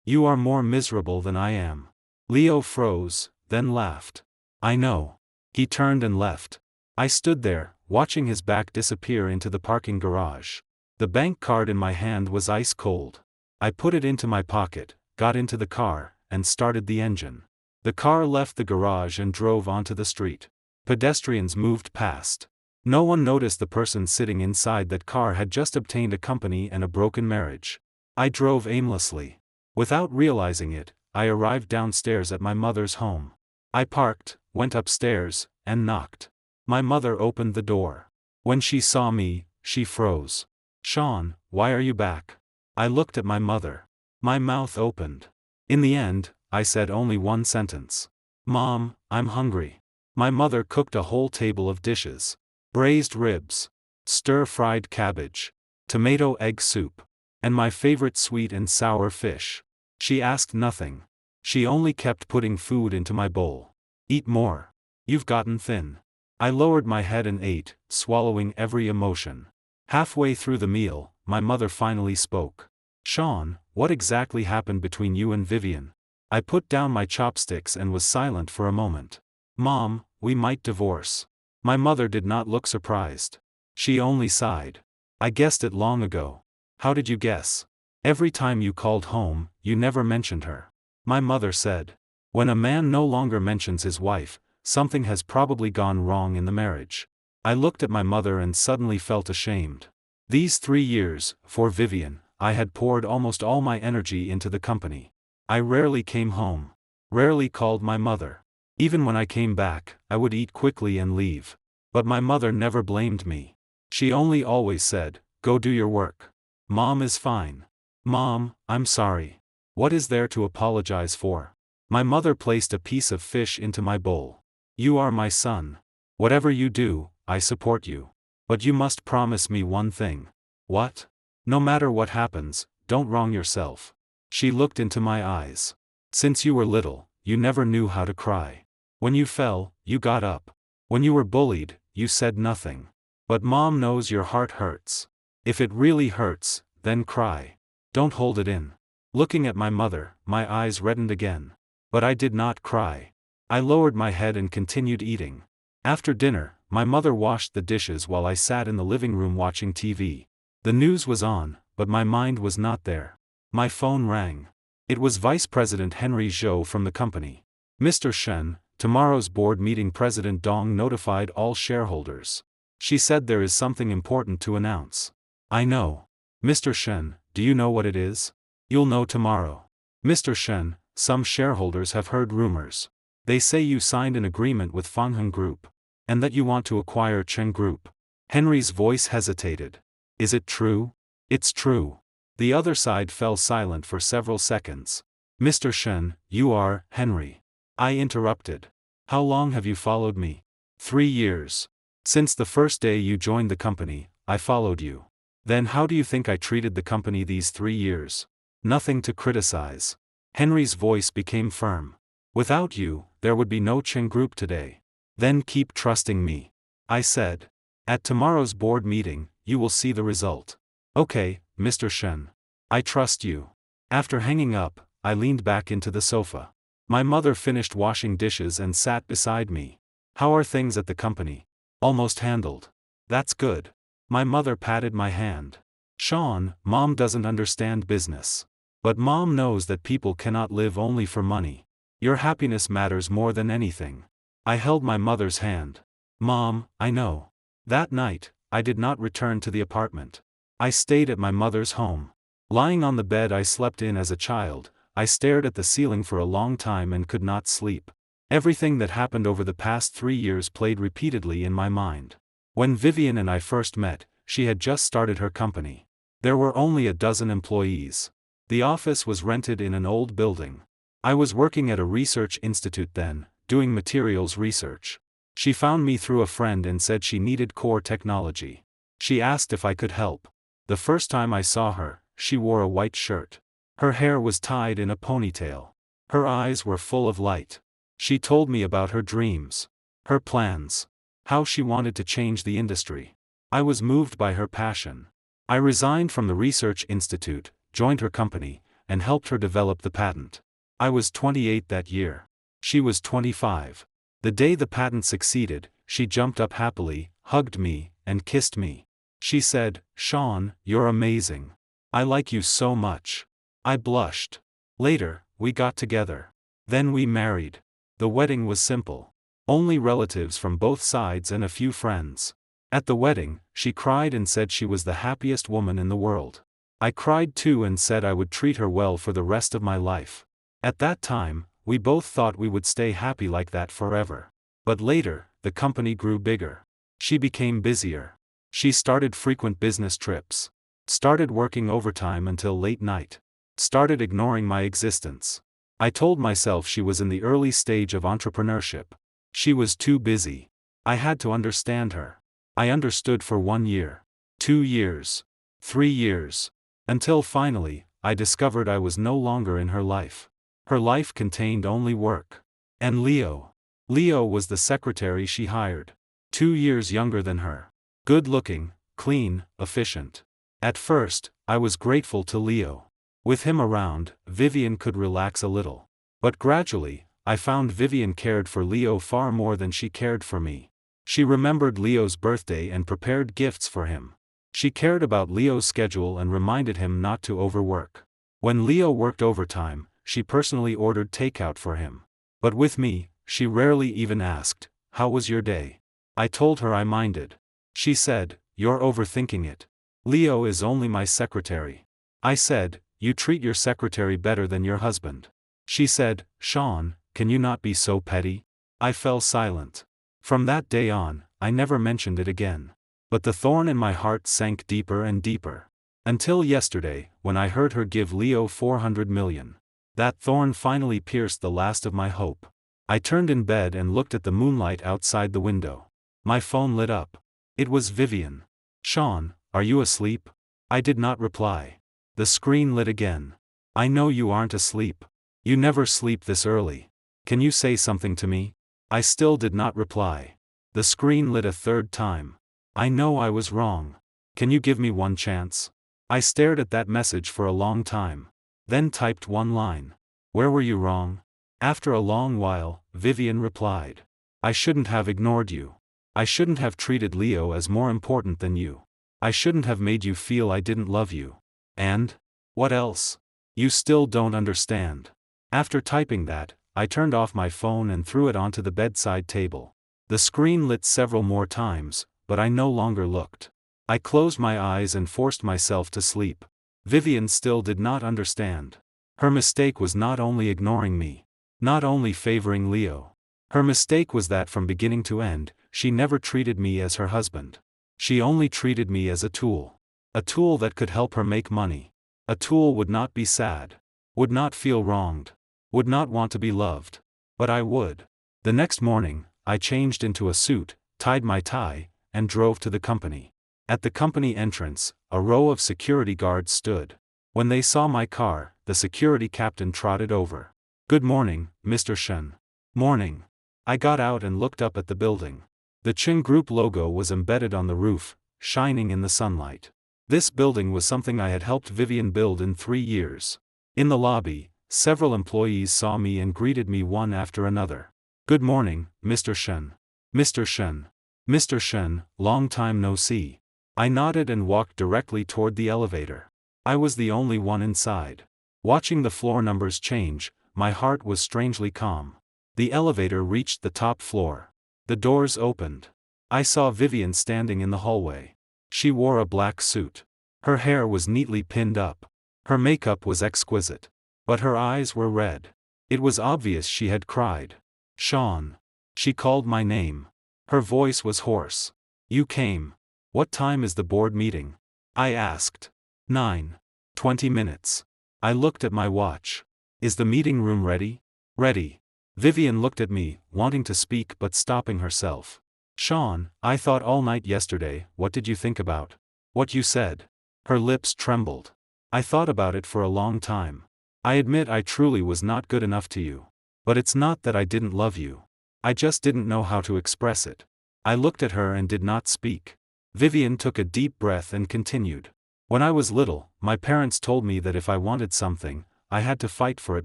You are more miserable than I am. Leo froze, then laughed. I know. He turned and left. I stood there, watching his back disappear into the parking garage. The bank card in my hand was ice cold. I put it into my pocket, got into the car, and started the engine. The car left the garage and drove onto the street. Pedestrians moved past. No one noticed the person sitting inside that car had just obtained a company and a broken marriage. I drove aimlessly. Without realizing it, I arrived downstairs at my mother's home. I parked, went upstairs, and knocked. My mother opened the door. When she saw me, she froze. "Sean, why are you back?" I looked at my mother. My mouth opened. In the end, I said only one sentence. "Mom, I'm hungry." My mother cooked a whole table of dishes. Braised ribs, stir-fried cabbage, tomato egg soup, and my favorite sweet and sour fish. She asked nothing. She only kept putting food into my bowl. "Eat more. You've gotten thin." I lowered my head and ate, swallowing every emotion. Halfway through the meal, my mother finally spoke. "Sean, what exactly happened between you and Vivian?" I put down my chopsticks and was silent for a moment. "Mom, we might divorce." My mother did not look surprised. She only sighed. "I guessed it long ago." "How did you guess?" "Every time you called home, you never mentioned her." My mother said. "When a man no longer mentions his wife, something has probably gone wrong in the marriage." I looked at my mother and suddenly felt ashamed. These 3 years, for Vivian, I had poured almost all my energy into the company. I rarely came home. Rarely called my mother. Even when I came back, I would eat quickly and leave. But my mother never blamed me. She only always said, "Go do your work. Mom is fine." "Mom, I'm sorry." "What is there to apologize for?" My mother placed a piece of fish into my bowl. "You are my son. Whatever you do, I support you. But you must promise me one thing." "What?" "No matter what happens, don't wrong yourself." She looked into my eyes. "Since you were little, you never knew how to cry. When you fell, you got up. When you were bullied, you said nothing. But Mom knows your heart hurts. If it really hurts, then cry. Don't hold it in." Looking at my mother, my eyes reddened again. But I did not cry. I lowered my head and continued eating. After dinner, my mother washed the dishes while I sat in the living room watching TV. The news was on, but my mind was not there. My phone rang. It was Vice President Henry Zhou from the company. "Mr. Shen, tomorrow's board meeting President Dong notified all shareholders. She said there is something important to announce." "I know. Mr. Shen, do you know what it is?" "You'll know tomorrow." "Mr. Shen, some shareholders have heard rumors. They say you signed an agreement with Fangheng Group. And that you want to acquire Cheng Group." Henry's voice hesitated. "Is it true?" "It's true." The other side fell silent for several seconds. "Mr. Shen, you are Henry." I interrupted. "How long have you followed me?" 3 years. Since the first day you joined the company, I followed you. Then how do you think I treated the company these 3 years? Nothing to criticize." Henry's voice became firm. "Without you, there would be no Cheng Group today." "Then keep trusting me," I said. "At tomorrow's board meeting, you will see the result." "Okay, Mr. Shen. I trust you." After hanging up, I leaned back into the sofa. My mother finished washing dishes and sat beside me. "How are things at the company?" "Almost handled." "That's good." My mother patted my hand. "Sean, Mom doesn't understand business. But Mom knows that people cannot live only for money. Your happiness matters more than anything." I held my mother's hand. "Mom, I know." That night, I did not return to the apartment. I stayed at my mother's home. Lying on the bed I slept in as a child, I stared at the ceiling for a long time and could not sleep. Everything that happened over the past 3 years played repeatedly in my mind. When Vivian and I first met, she had just started her company. There were only a dozen employees. The office was rented in an old building. I was working at a research institute then, doing materials research. She found me through a friend and said she needed core technology. She asked if I could help. The first time I saw her, she wore a white shirt. Her hair was tied in a ponytail. Her eyes were full of light. She told me about her dreams. Her plans. How she wanted to change the industry. I was moved by her passion. I resigned from the research institute, joined her company, and helped her develop the patent. I was 28 that year. She was 25. The day the patent succeeded, she jumped up happily, hugged me, and kissed me. She said, "Sean, you're amazing. I like you so much." I blushed. Later, we got together. Then we married. The wedding was simple. Only relatives from both sides and a few friends. At the wedding, she cried and said she was the happiest woman in the world. I cried too and said I would treat her well for the rest of my life. At that time, we both thought we would stay happy like that forever. But later, the company grew bigger. She became busier. She started frequent business trips. Started working overtime until late night. Started ignoring my existence. I told myself she was in the early stage of entrepreneurship. She was too busy. I had to understand her. I understood for 1 year. 2 years. 3 years. Until finally, I discovered I was no longer in her life. Her life contained only work. And Leo. Leo was the secretary she hired. 2 years younger than her. Good-looking, clean, efficient. At first, I was grateful to Leo. With him around, Vivian could relax a little. But gradually, I found Vivian cared for Leo far more than she cared for me. She remembered Leo's birthday and prepared gifts for him. She cared about Leo's schedule and reminded him not to overwork. When Leo worked overtime, she personally ordered takeout for him. But with me, she rarely even asked, "How was your day?" I told her I minded. She said, "You're overthinking it. Leo is only my secretary." I said, "You treat your secretary better than your husband." She said, "Sean, can you not be so petty?" I fell silent. From that day on, I never mentioned it again. But the thorn in my heart sank deeper and deeper. Until yesterday, when I heard her give Leo 400 million. That thorn finally pierced the last of my hope. I turned in bed and looked at the moonlight outside the window. My phone lit up. It was Vivian. "Sean, are you asleep?" I did not reply. The screen lit again. "I know you aren't asleep. You never sleep this early. Can you say something to me?" I still did not reply. The screen lit a third time. "I know I was wrong. Can you give me one chance?" I stared at that message for a long time. Then typed one line. "Where were you wrong?" After a long while, Vivian replied. "I shouldn't have ignored you. I shouldn't have treated Leo as more important than you. I shouldn't have made you feel I didn't love you. And? What else? You still don't understand." After typing that, I turned off my phone and threw it onto the bedside table. The screen lit several more times, but I no longer looked. I closed my eyes and forced myself to sleep. Vivian still did not understand. Her mistake was not only ignoring me, not only favoring Leo. Her mistake was that from beginning to end, she never treated me as her husband. She only treated me as a tool. A tool that could help her make money. A tool would not be sad. Would not feel wronged. Would not want to be loved. But I would. The next morning, I changed into a suit, tied my tie, and drove to the company. At the company entrance, a row of security guards stood. When they saw my car, the security captain trotted over. "Good morning, Mr. Shen." "Morning." I got out and looked up at the building. The Chen Group logo was embedded on the roof, shining in the sunlight. This building was something I had helped Vivian build in 3 years. In the lobby, several employees saw me and greeted me one after another. "Good morning, Mr. Shen." "Mr. Shen." "Mr. Shen, long time no see." I nodded and walked directly toward the elevator. I was the only one inside. Watching the floor numbers change, my heart was strangely calm. The elevator reached the top floor. The doors opened. I saw Vivian standing in the hallway. She wore a black suit. Her hair was neatly pinned up. Her makeup was exquisite. But her eyes were red. It was obvious she had cried. "Sean." She called my name. Her voice was hoarse. "You came. What time is the board meeting?" I asked. 9. 20 minutes. I looked at my watch. "Is the meeting room ready?" "Ready." Vivian looked at me, wanting to speak but stopping herself. "Sean, I thought all night yesterday, what did you think about what you said?" Her lips trembled. "I thought about it for a long time. I admit I truly was not good enough to you. But it's not that I didn't love you. I just didn't know how to express it." I looked at her and did not speak. Vivian took a deep breath and continued. "When I was little, my parents told me that if I wanted something, I had to fight for it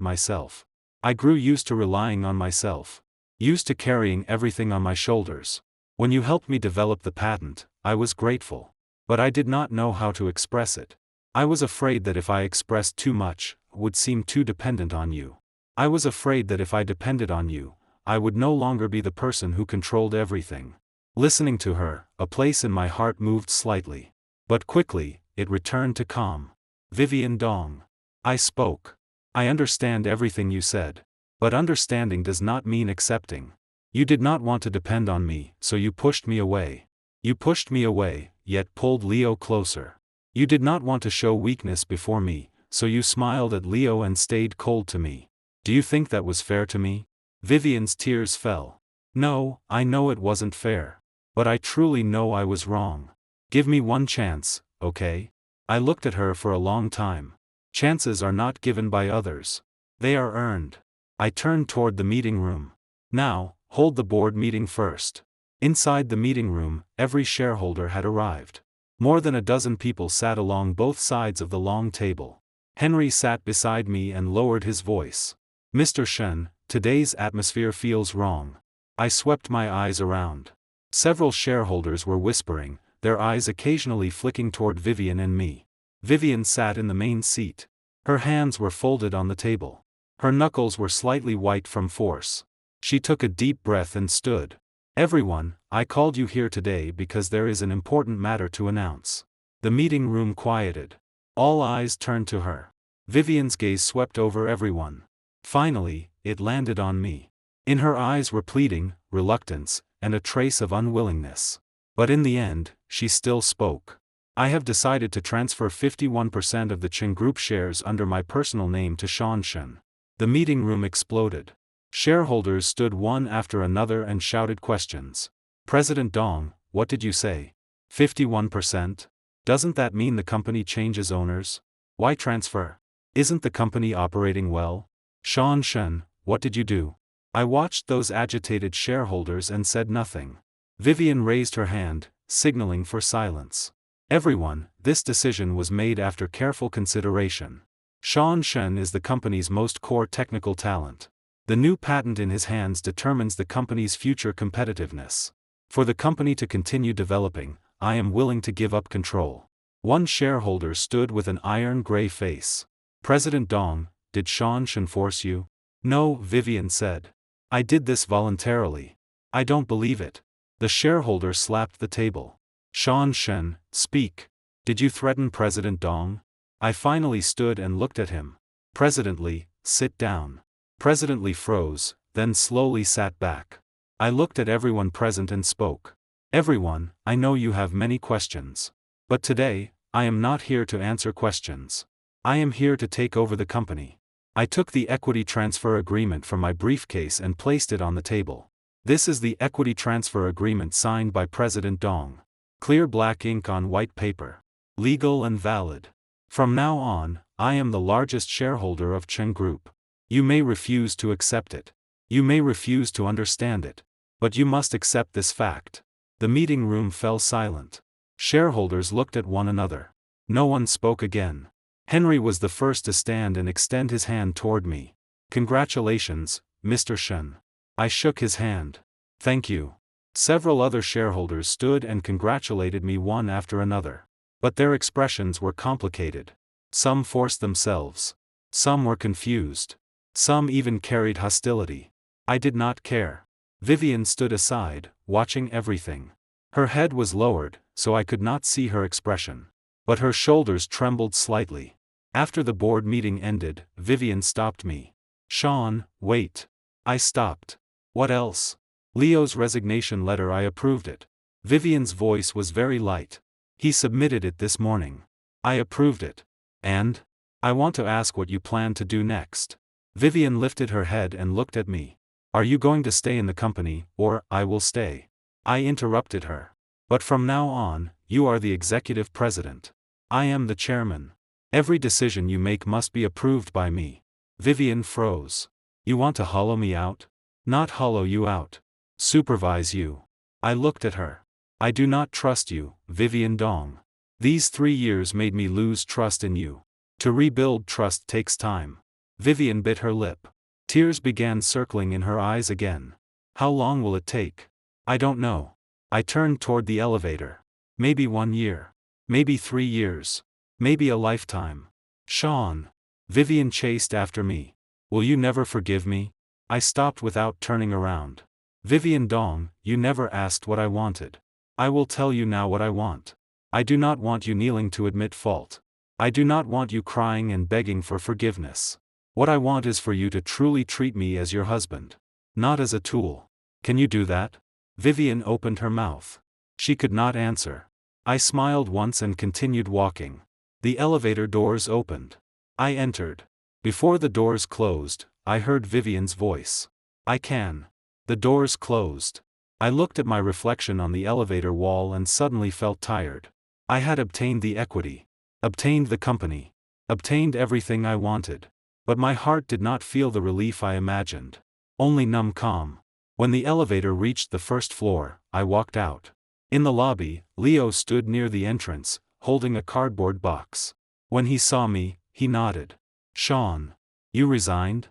myself. I grew used to relying on myself. Used to carrying everything on my shoulders. When you helped me develop the patent, I was grateful. But I did not know how to express it. I was afraid that if I expressed too much, I would seem too dependent on you. I was afraid that if I depended on you, I would no longer be the person who controlled everything. Listening to her, a place in my heart moved slightly. But quickly, it returned to calm. Vivian Dong. I spoke. I understand everything you said. But understanding does not mean accepting. You did not want to depend on me, so you pushed me away. You pushed me away, yet pulled Leo closer. You did not want to show weakness before me, so you smiled at Leo and stayed cold to me. Do you think that was fair to me? Vivian's tears fell. No, I know it wasn't fair. But I truly know I was wrong. Give me one chance, okay? I looked at her for a long time. Chances are not given by others. They are earned. I turned toward the meeting room. Now, hold the board meeting first. Inside the meeting room, every shareholder had arrived. More than a dozen people sat along both sides of the long table. Henry sat beside me and lowered his voice. Mr. Shen, today's atmosphere feels wrong. I swept my eyes around. Several shareholders were whispering, their eyes occasionally flicking toward Vivian and me. Vivian sat in the main seat. Her hands were folded on the table. Her knuckles were slightly white from force. She took a deep breath and stood. Everyone, I called you here today because there is an important matter to announce. The meeting room quieted. All eyes turned to her. Vivian's gaze swept over everyone. Finally, it landed on me. In her eyes were pleading, reluctance, and a trace of unwillingness. But in the end, she still spoke. I have decided to transfer 51% of the Chen Group shares under my personal name to Sean Shen. The meeting room exploded. Shareholders stood one after another and shouted questions. President Dong, what did you say? 51%? Doesn't that mean the company changes owners? Why transfer? Isn't the company operating well? Sean Shen, what did you do? I watched those agitated shareholders and said nothing. Vivian raised her hand, signaling for silence. Everyone, this decision was made after careful consideration. Sean Shen is the company's most core technical talent. The new patent in his hands determines the company's future competitiveness. For the company to continue developing, I am willing to give up control. One shareholder stood with an iron-gray face. President Dong, did Sean Shen force you? No, Vivian said. I did this voluntarily. I don't believe it. The shareholder slapped the table. Sean Shen, speak. Did you threaten President Dong? I finally stood and looked at him. President Li, sit down. President Li froze, then slowly sat back. I looked at everyone present and spoke. Everyone, I know you have many questions. But today, I am not here to answer questions. I am here to take over the company. I took the equity transfer agreement from my briefcase and placed it on the table. This is the equity transfer agreement signed by President Dong. Clear black ink on white paper. Legal and valid. From now on, I am the largest shareholder of Chen Group. You may refuse to accept it. You may refuse to understand it. But you must accept this fact. The meeting room fell silent. Shareholders looked at one another. No one spoke again. Henry was the first to stand and extend his hand toward me. Congratulations, Mr. Shen. I shook his hand. Thank you. Several other shareholders stood and congratulated me one after another. But their expressions were complicated. Some forced themselves. Some were confused. Some even carried hostility. I did not care. Vivian stood aside, watching everything. Her head was lowered, so I could not see her expression. But her shoulders trembled slightly. After the board meeting ended, Vivian stopped me. Sean, wait. I stopped. What else? Leo's resignation letter, I approved it. Vivian's voice was very light. He submitted it this morning. I approved it. And? I want to ask what you plan to do next. Vivian lifted her head and looked at me. Are you going to stay in the company, or I will stay? I interrupted her. But from now on, you are the executive president. I am the chairman. Every decision you make must be approved by me. Vivian froze. You want to hollow me out? Not hollow you out. Supervise you. I looked at her. I do not trust you, Vivian Dong. These 3 years made me lose trust in you. To rebuild trust takes time. Vivian bit her lip. Tears began circling in her eyes again. How long will it take? I don't know. I turned toward the elevator. Maybe 1 year. Maybe 3 years. Maybe a lifetime. Sean. Vivian chased after me. Will you never forgive me? I stopped without turning around. Vivian Dong, you never asked what I wanted. I will tell you now what I want. I do not want you kneeling to admit fault. I do not want you crying and begging for forgiveness. What I want is for you to truly treat me as your husband. Not as a tool. Can you do that? Vivian opened her mouth. She could not answer. I smiled once and continued walking. The elevator doors opened. I entered. Before the doors closed, I heard Vivian's voice. I can. The doors closed. I looked at my reflection on the elevator wall and suddenly felt tired. I had obtained the equity. Obtained the company. Obtained everything I wanted. But my heart did not feel the relief I imagined. Only numb calm. When the elevator reached the first floor, I walked out. In the lobby, Leo stood near the entrance, holding a cardboard box. When he saw me, he nodded. Sean. You resigned?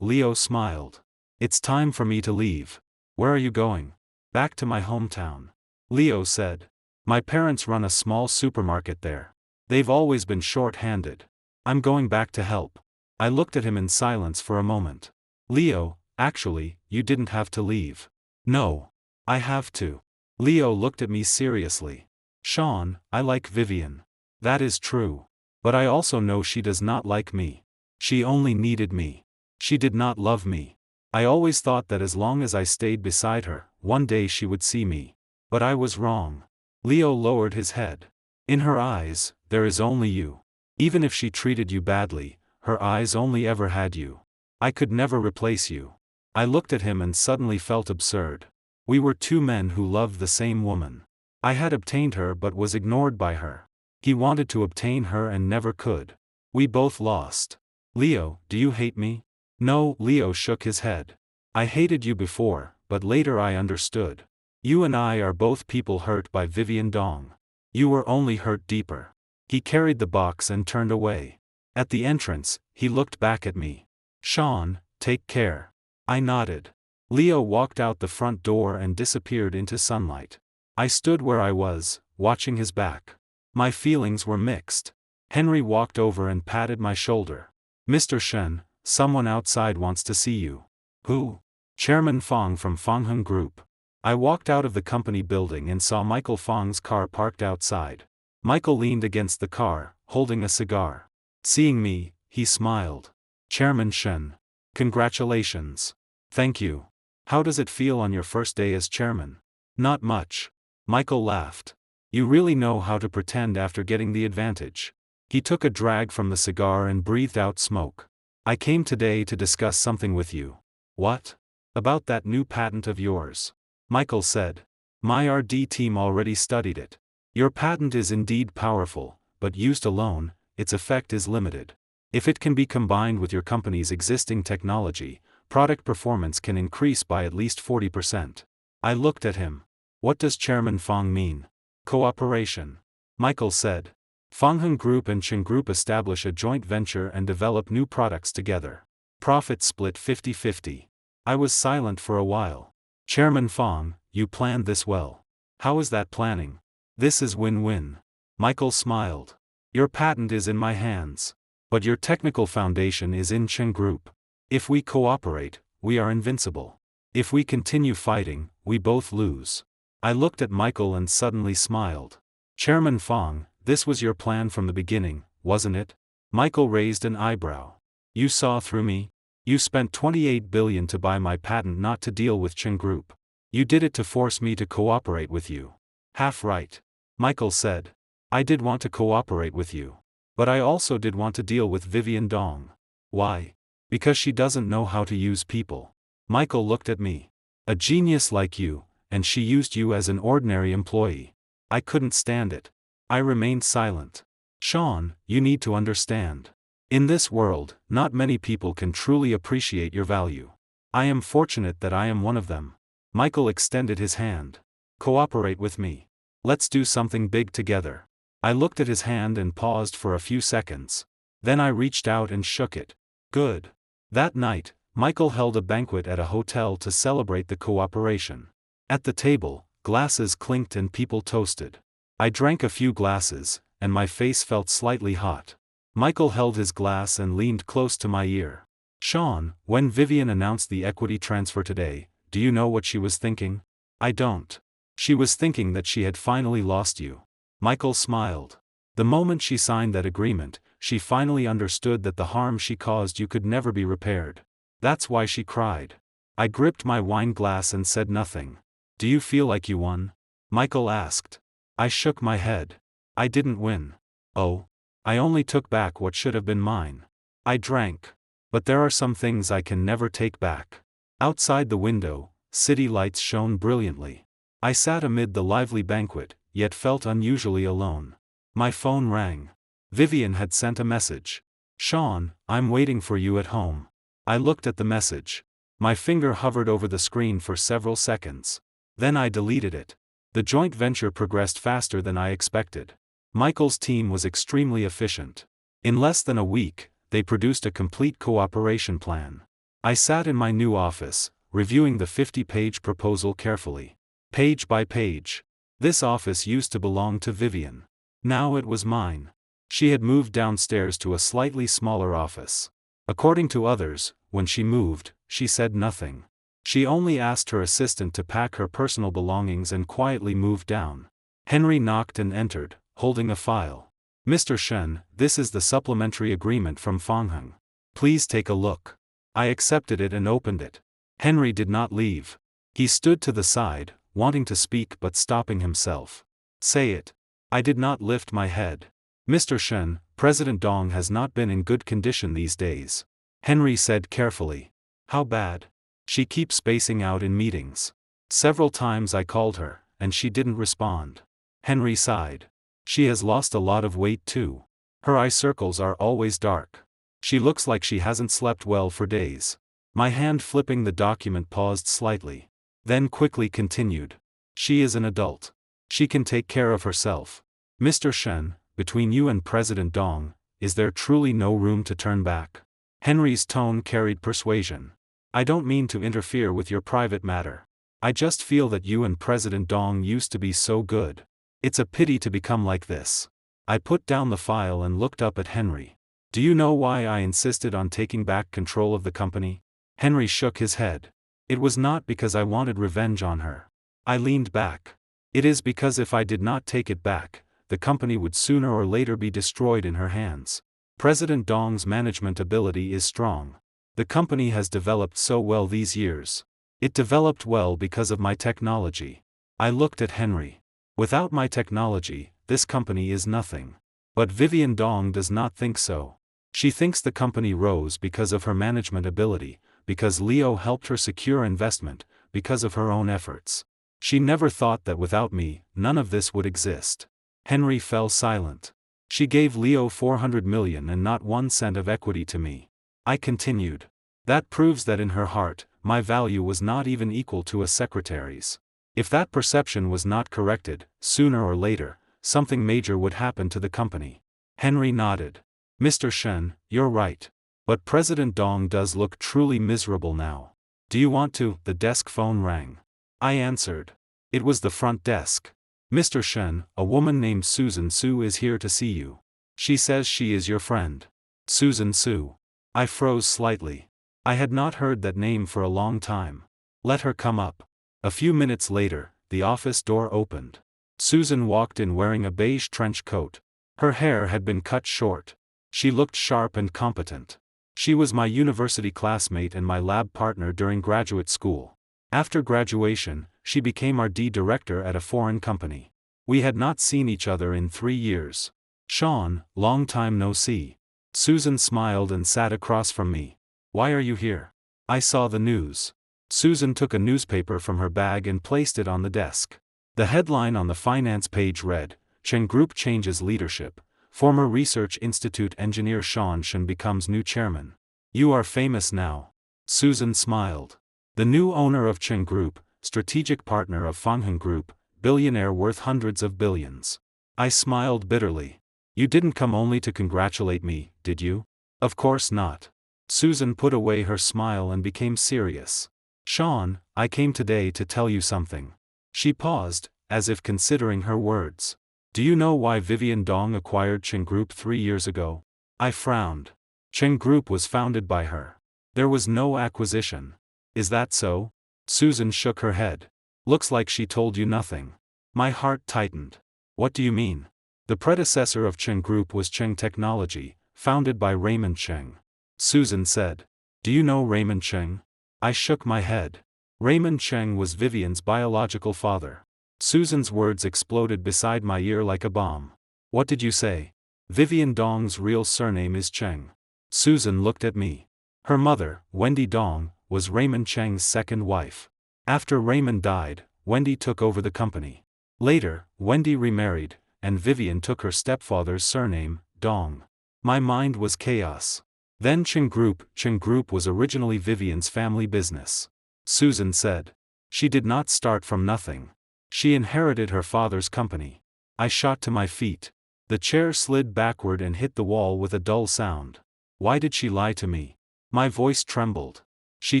Leo smiled. It's time for me to leave. Where are you going? Back to my hometown. Leo said. My parents run a small supermarket there. They've always been short-handed. I'm going back to help. I looked at him in silence for a moment. Leo, actually, you didn't have to leave. No. I have to. Leo looked at me seriously. Sean, I like Vivian. That is true. But I also know she does not like me. She only needed me. She did not love me. I always thought that as long as I stayed beside her, one day she would see me. But I was wrong. Leo lowered his head. In her eyes, there is only you. Even if she treated you badly, her eyes only ever had you. I could never replace you. I looked at him and suddenly felt absurd. We were two men who loved the same woman. I had obtained her but was ignored by her. He wanted to obtain her and never could. We both lost. Leo, do you hate me? No, Leo shook his head. I hated you before, but later I understood. You and I are both people hurt by Vivian Dong. You were only hurt deeper. He carried the box and turned away. At the entrance, he looked back at me. Sean, take care. I nodded. Leo walked out the front door and disappeared into sunlight. I stood where I was, watching his back. My feelings were mixed. Henry walked over and patted my shoulder. Mr. Shen, someone outside wants to see you. Who? Chairman Fong from Fongheng Group. I walked out of the company building and saw Michael Fong's car parked outside. Michael leaned against the car, holding a cigar. Seeing me, he smiled. Chairman Shen. Congratulations. Thank you. How does it feel on your first day as chairman? Not much. Michael laughed. You really know how to pretend after getting the advantage. He took a drag from the cigar and breathed out smoke. I came today to discuss something with you. What? About that new patent of yours. Michael said. My R&D team already studied it. Your patent is indeed powerful, but used alone, its effect is limited. If it can be combined with your company's existing technology, product performance can increase by at least 40%. I looked at him. What does Chairman Fong mean? Cooperation. Michael said. Fongheng Group and Chen Group establish a joint venture and develop new products together. Profit split 50-50. I was silent for a while. Chairman Fong, you planned this well. How is that planning? This is win-win. Michael smiled. Your patent is in my hands. But your technical foundation is in Chen Group. If we cooperate, we are invincible. If we continue fighting, we both lose. I looked at Michael and suddenly smiled. Chairman Fong, this was your plan from the beginning, wasn't it? Michael raised an eyebrow. You saw through me? You spent 28 billion to buy my patent not to deal with Chen Group. You did it to force me to cooperate with you. Half right. Michael said. I did want to cooperate with you. But I also did want to deal with Vivian Dong. Why? Because she doesn't know how to use people. Michael looked at me. A genius like you, and she used you as an ordinary employee. I couldn't stand it. I remained silent. Sean, you need to understand. In this world, not many people can truly appreciate your value. I am fortunate that I am one of them. Michael extended his hand. Cooperate with me. Let's do something big together. I looked at his hand and paused for a few seconds. Then I reached out and shook it. Good. That night, Michael held a banquet at a hotel to celebrate the cooperation. At the table, glasses clinked and people toasted. I drank a few glasses, and my face felt slightly hot. Michael held his glass and leaned close to my ear. Sean, when Vivian announced the equity transfer today, do you know what she was thinking? I don't. She was thinking that she had finally lost you. Michael smiled. The moment she signed that agreement, she finally understood that the harm she caused you could never be repaired. That's why she cried. I gripped my wine glass and said nothing. Do you feel like you won? Michael asked. I shook my head. I didn't win. Oh. I only took back what should have been mine. I drank. But there are some things I can never take back. Outside the window, city lights shone brilliantly. I sat amid the lively banquet, yet felt unusually alone. My phone rang. Vivian had sent a message. Sean, I'm waiting for you at home. I looked at the message. My finger hovered over the screen for several seconds. Then I deleted it. The joint venture progressed faster than I expected. Michael's team was extremely efficient. In less than a week, they produced a complete cooperation plan. I sat in my new office, reviewing the 50-page proposal carefully. Page by page. This office used to belong to Vivian. Now it was mine. She had moved downstairs to a slightly smaller office. According to others, when she moved, she said nothing. She only asked her assistant to pack her personal belongings and quietly moved down. Henry knocked and entered, holding a file. Mr. Shen, this is the supplementary agreement from Fangheng. Please take a look. I accepted it and opened it. Henry did not leave. He stood to the side, wanting to speak but stopping himself. Say it. I did not lift my head. Mr. Shen, President Dong has not been in good condition these days. Henry said carefully. How bad? She keeps spacing out in meetings. Several times I called her, and she didn't respond. Henry sighed. She has lost a lot of weight too. Her eye circles are always dark. She looks like she hasn't slept well for days. My hand flipping the document paused slightly. Then quickly continued. She is an adult. She can take care of herself. Mr. Shen, between you and President Dong, is there truly no room to turn back? Henry's tone carried persuasion. I don't mean to interfere with your private matter. I just feel that you and President Dong used to be so good. It's a pity to become like this. I put down the file and looked up at Henry. Do you know why I insisted on taking back control of the company? Henry shook his head. It was not because I wanted revenge on her. I leaned back. It is because if I did not take it back, the company would sooner or later be destroyed in her hands. President Dong's management ability is strong. The company has developed so well these years. It developed well because of my technology. I looked at Henry. Without my technology, this company is nothing. But Vivian Dong does not think so. She thinks the company rose because of her management ability, because Leo helped her secure investment, because of her own efforts. She never thought that without me, none of this would exist. Henry fell silent. She gave Leo 400 million and not 1 cent of equity to me. I continued. That proves that in her heart, my value was not even equal to a secretary's. If that perception was not corrected, sooner or later, something major would happen to the company. Henry nodded. Mr. Shen, you're right. But President Dong does look truly miserable now. Do you want to? The desk phone rang. I answered. It was the front desk. Mr. Shen, a woman named Susan Su is here to see you. She says she is your friend. Susan Su. I froze slightly. I had not heard that name for a long time. Let her come up. A few minutes later, the office door opened. Susan walked in wearing a beige trench coat. Her hair had been cut short. She looked sharp and competent. She was my university classmate and my lab partner during graduate school. After graduation, she became our director at a foreign company. We had not seen each other in 3 years. Sean, long time no see. Susan smiled and sat across from me. Why are you here? I saw the news. Susan took a newspaper from her bag and placed it on the desk. The headline on the finance page read, Cheng Group changes leadership. Former Research Institute engineer Sean Shen becomes new chairman. You are famous now. Susan smiled. The new owner of Cheng Group, strategic partner of Fangheng Group, billionaire worth hundreds of billions. I smiled bitterly. You didn't come only to congratulate me, did you? Of course not. Susan put away her smile and became serious. Sean, I came today to tell you something. She paused, as if considering her words. Do you know why Vivian Dong acquired Cheng Group 3 years ago? I frowned. Cheng Group was founded by her. There was no acquisition. Is that so? Susan shook her head. Looks like she told you nothing. My heart tightened. What do you mean? The predecessor of Cheng Group was Cheng Technology, founded by Raymond Cheng. Susan said. Do you know Raymond Cheng? I shook my head. Raymond Cheng was Vivian's biological father. Susan's words exploded beside my ear like a bomb. What did you say? Vivian Dong's real surname is Cheng. Susan looked at me. Her mother, Wendy Dong, was Raymond Cheng's second wife. After Raymond died, Wendy took over the company. Later, Wendy remarried, and Vivian took her stepfather's surname, Dong. My mind was chaos. Then Cheng Group was originally Vivian's family business. Susan said. She did not start from nothing. She inherited her father's company. I shot to my feet. The chair slid backward and hit the wall with a dull sound. Why did she lie to me? My voice trembled. She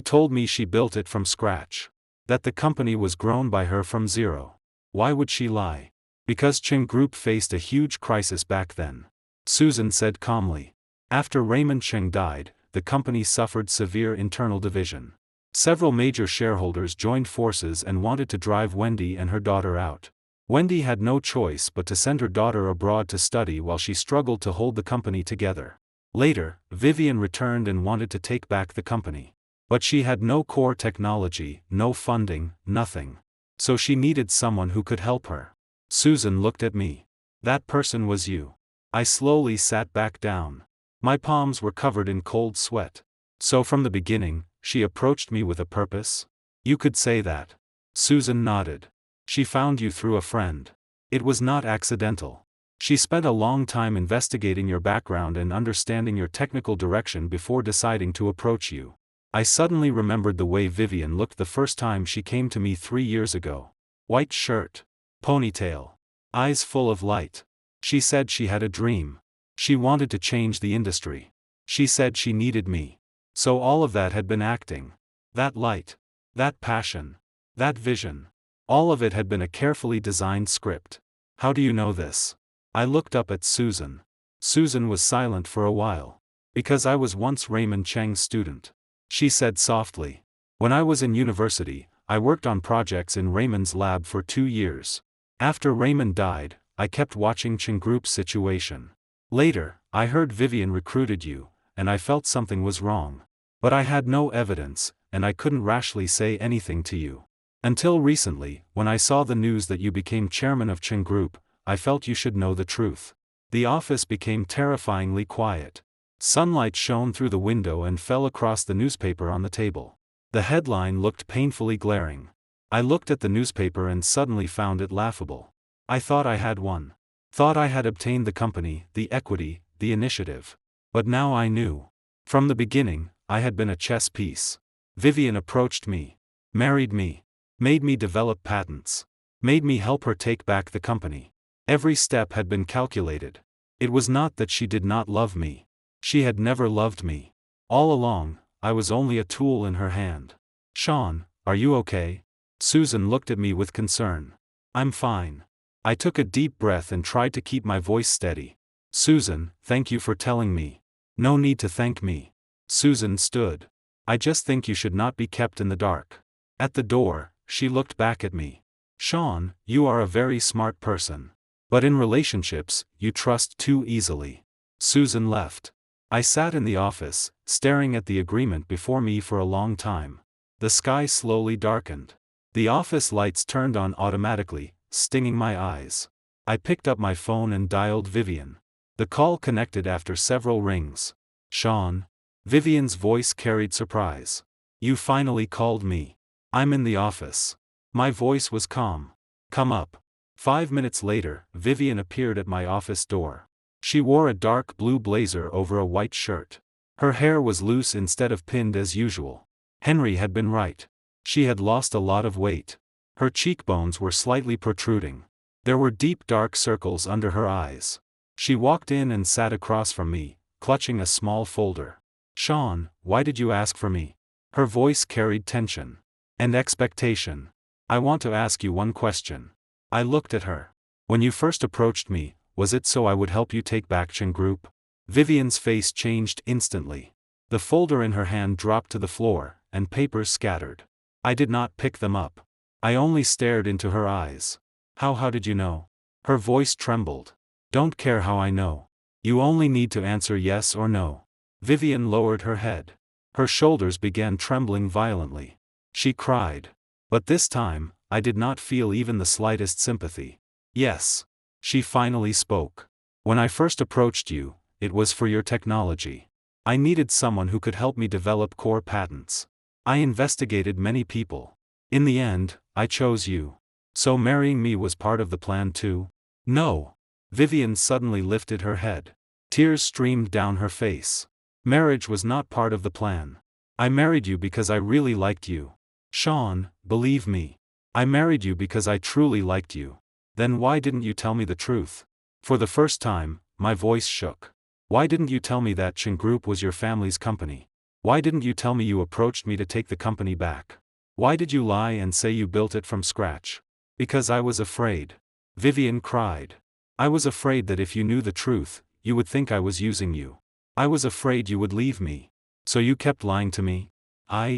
told me she built it from scratch. That the company was grown by her from zero. Why would she lie? Because Cheng Group faced a huge crisis back then. Susan said calmly. After Raymond Cheng died, the company suffered severe internal division. Several major shareholders joined forces and wanted to drive Wendy and her daughter out. Wendy had no choice but to send her daughter abroad to study while she struggled to hold the company together. Later, Vivian returned and wanted to take back the company. But she had no core technology, no funding, nothing. So she needed someone who could help her. Susan looked at me. That person was you. I slowly sat back down. My palms were covered in cold sweat. So from the beginning, she approached me with a purpose? You could say that. Susan nodded. She found you through a friend. It was not accidental. She spent a long time investigating your background and understanding your technical direction before deciding to approach you. I suddenly remembered the way Vivian looked the first time she came to me 3 years ago. White shirt. Ponytail. Eyes full of light. She said she had a dream. She wanted to change the industry. She said she needed me. So all of that had been acting. That light. That passion. That vision. All of it had been a carefully designed script. How do you know this? I looked up at Susan. Susan was silent for a while. Because I was once Raymond Cheng's student. She said softly. When I was in university, I worked on projects in Raymond's lab for 2 years. After Raymond died, I kept watching Cheng Group's situation. Later, I heard Vivian recruited you, and I felt something was wrong. But I had no evidence, and I couldn't rashly say anything to you. Until recently, when I saw the news that you became chairman of Cheng Group, I felt you should know the truth. The office became terrifyingly quiet. Sunlight shone through the window and fell across the newspaper on the table. The headline looked painfully glaring. I looked at the newspaper and suddenly found it laughable. I thought I had won. Thought I had obtained the company, the equity, the initiative. But now I knew. From the beginning, I had been a chess piece. Vivian approached me. Married me. Made me develop patents. Made me help her take back the company. Every step had been calculated. It was not that she did not love me. She had never loved me. All along, I was only a tool in her hand. Sean, are you okay? Susan looked at me with concern. I'm fine. I took a deep breath and tried to keep my voice steady. Susan, thank you for telling me. No need to thank me. Susan stood. I just think you should not be kept in the dark. At the door, she looked back at me. Sean, you are a very smart person. But in relationships, you trust too easily. Susan left. I sat in the office, staring at the agreement before me for a long time. The sky slowly darkened. The office lights turned on automatically, stinging my eyes. I picked up my phone and dialed Vivian. The call connected after several rings. Sean? Vivian's voice carried surprise. You finally called me. I'm in the office. My voice was calm. Come up. 5 minutes later, Vivian appeared at my office door. She wore a dark blue blazer over a white shirt. Her hair was loose instead of pinned as usual. Henry had been right. She had lost a lot of weight. Her cheekbones were slightly protruding. There were deep dark circles under her eyes. She walked in and sat across from me, clutching a small folder. Sean, why did you ask for me? Her voice carried tension. And expectation. I want to ask you one question. I looked at her. When you first approached me, was it so I would help you take back Chen Group? Vivian's face changed instantly. The folder in her hand dropped to the floor, and papers scattered. I did not pick them up. I only stared into her eyes. How did you know? Her voice trembled. Don't care how I know. You only need to answer yes or no. Vivian lowered her head. Her shoulders began trembling violently. She cried. But this time, I did not feel even the slightest sympathy. Yes. She finally spoke. When I first approached you, it was for your technology. I needed someone who could help me develop core patents. I investigated many people. In the end, I chose you. So marrying me was part of the plan too? No. Vivian suddenly lifted her head. Tears streamed down her face. Marriage was not part of the plan. I married you because I really liked you. Sean, believe me. I married you because I truly liked you. Then why didn't you tell me the truth? For the first time, my voice shook. Why didn't you tell me that Chen Group was your family's company? Why didn't you tell me you approached me to take the company back? Why did you lie and say you built it from scratch? Because I was afraid. Vivian cried. I was afraid that if you knew the truth, you would think I was using you. I was afraid you would leave me. So you kept lying to me?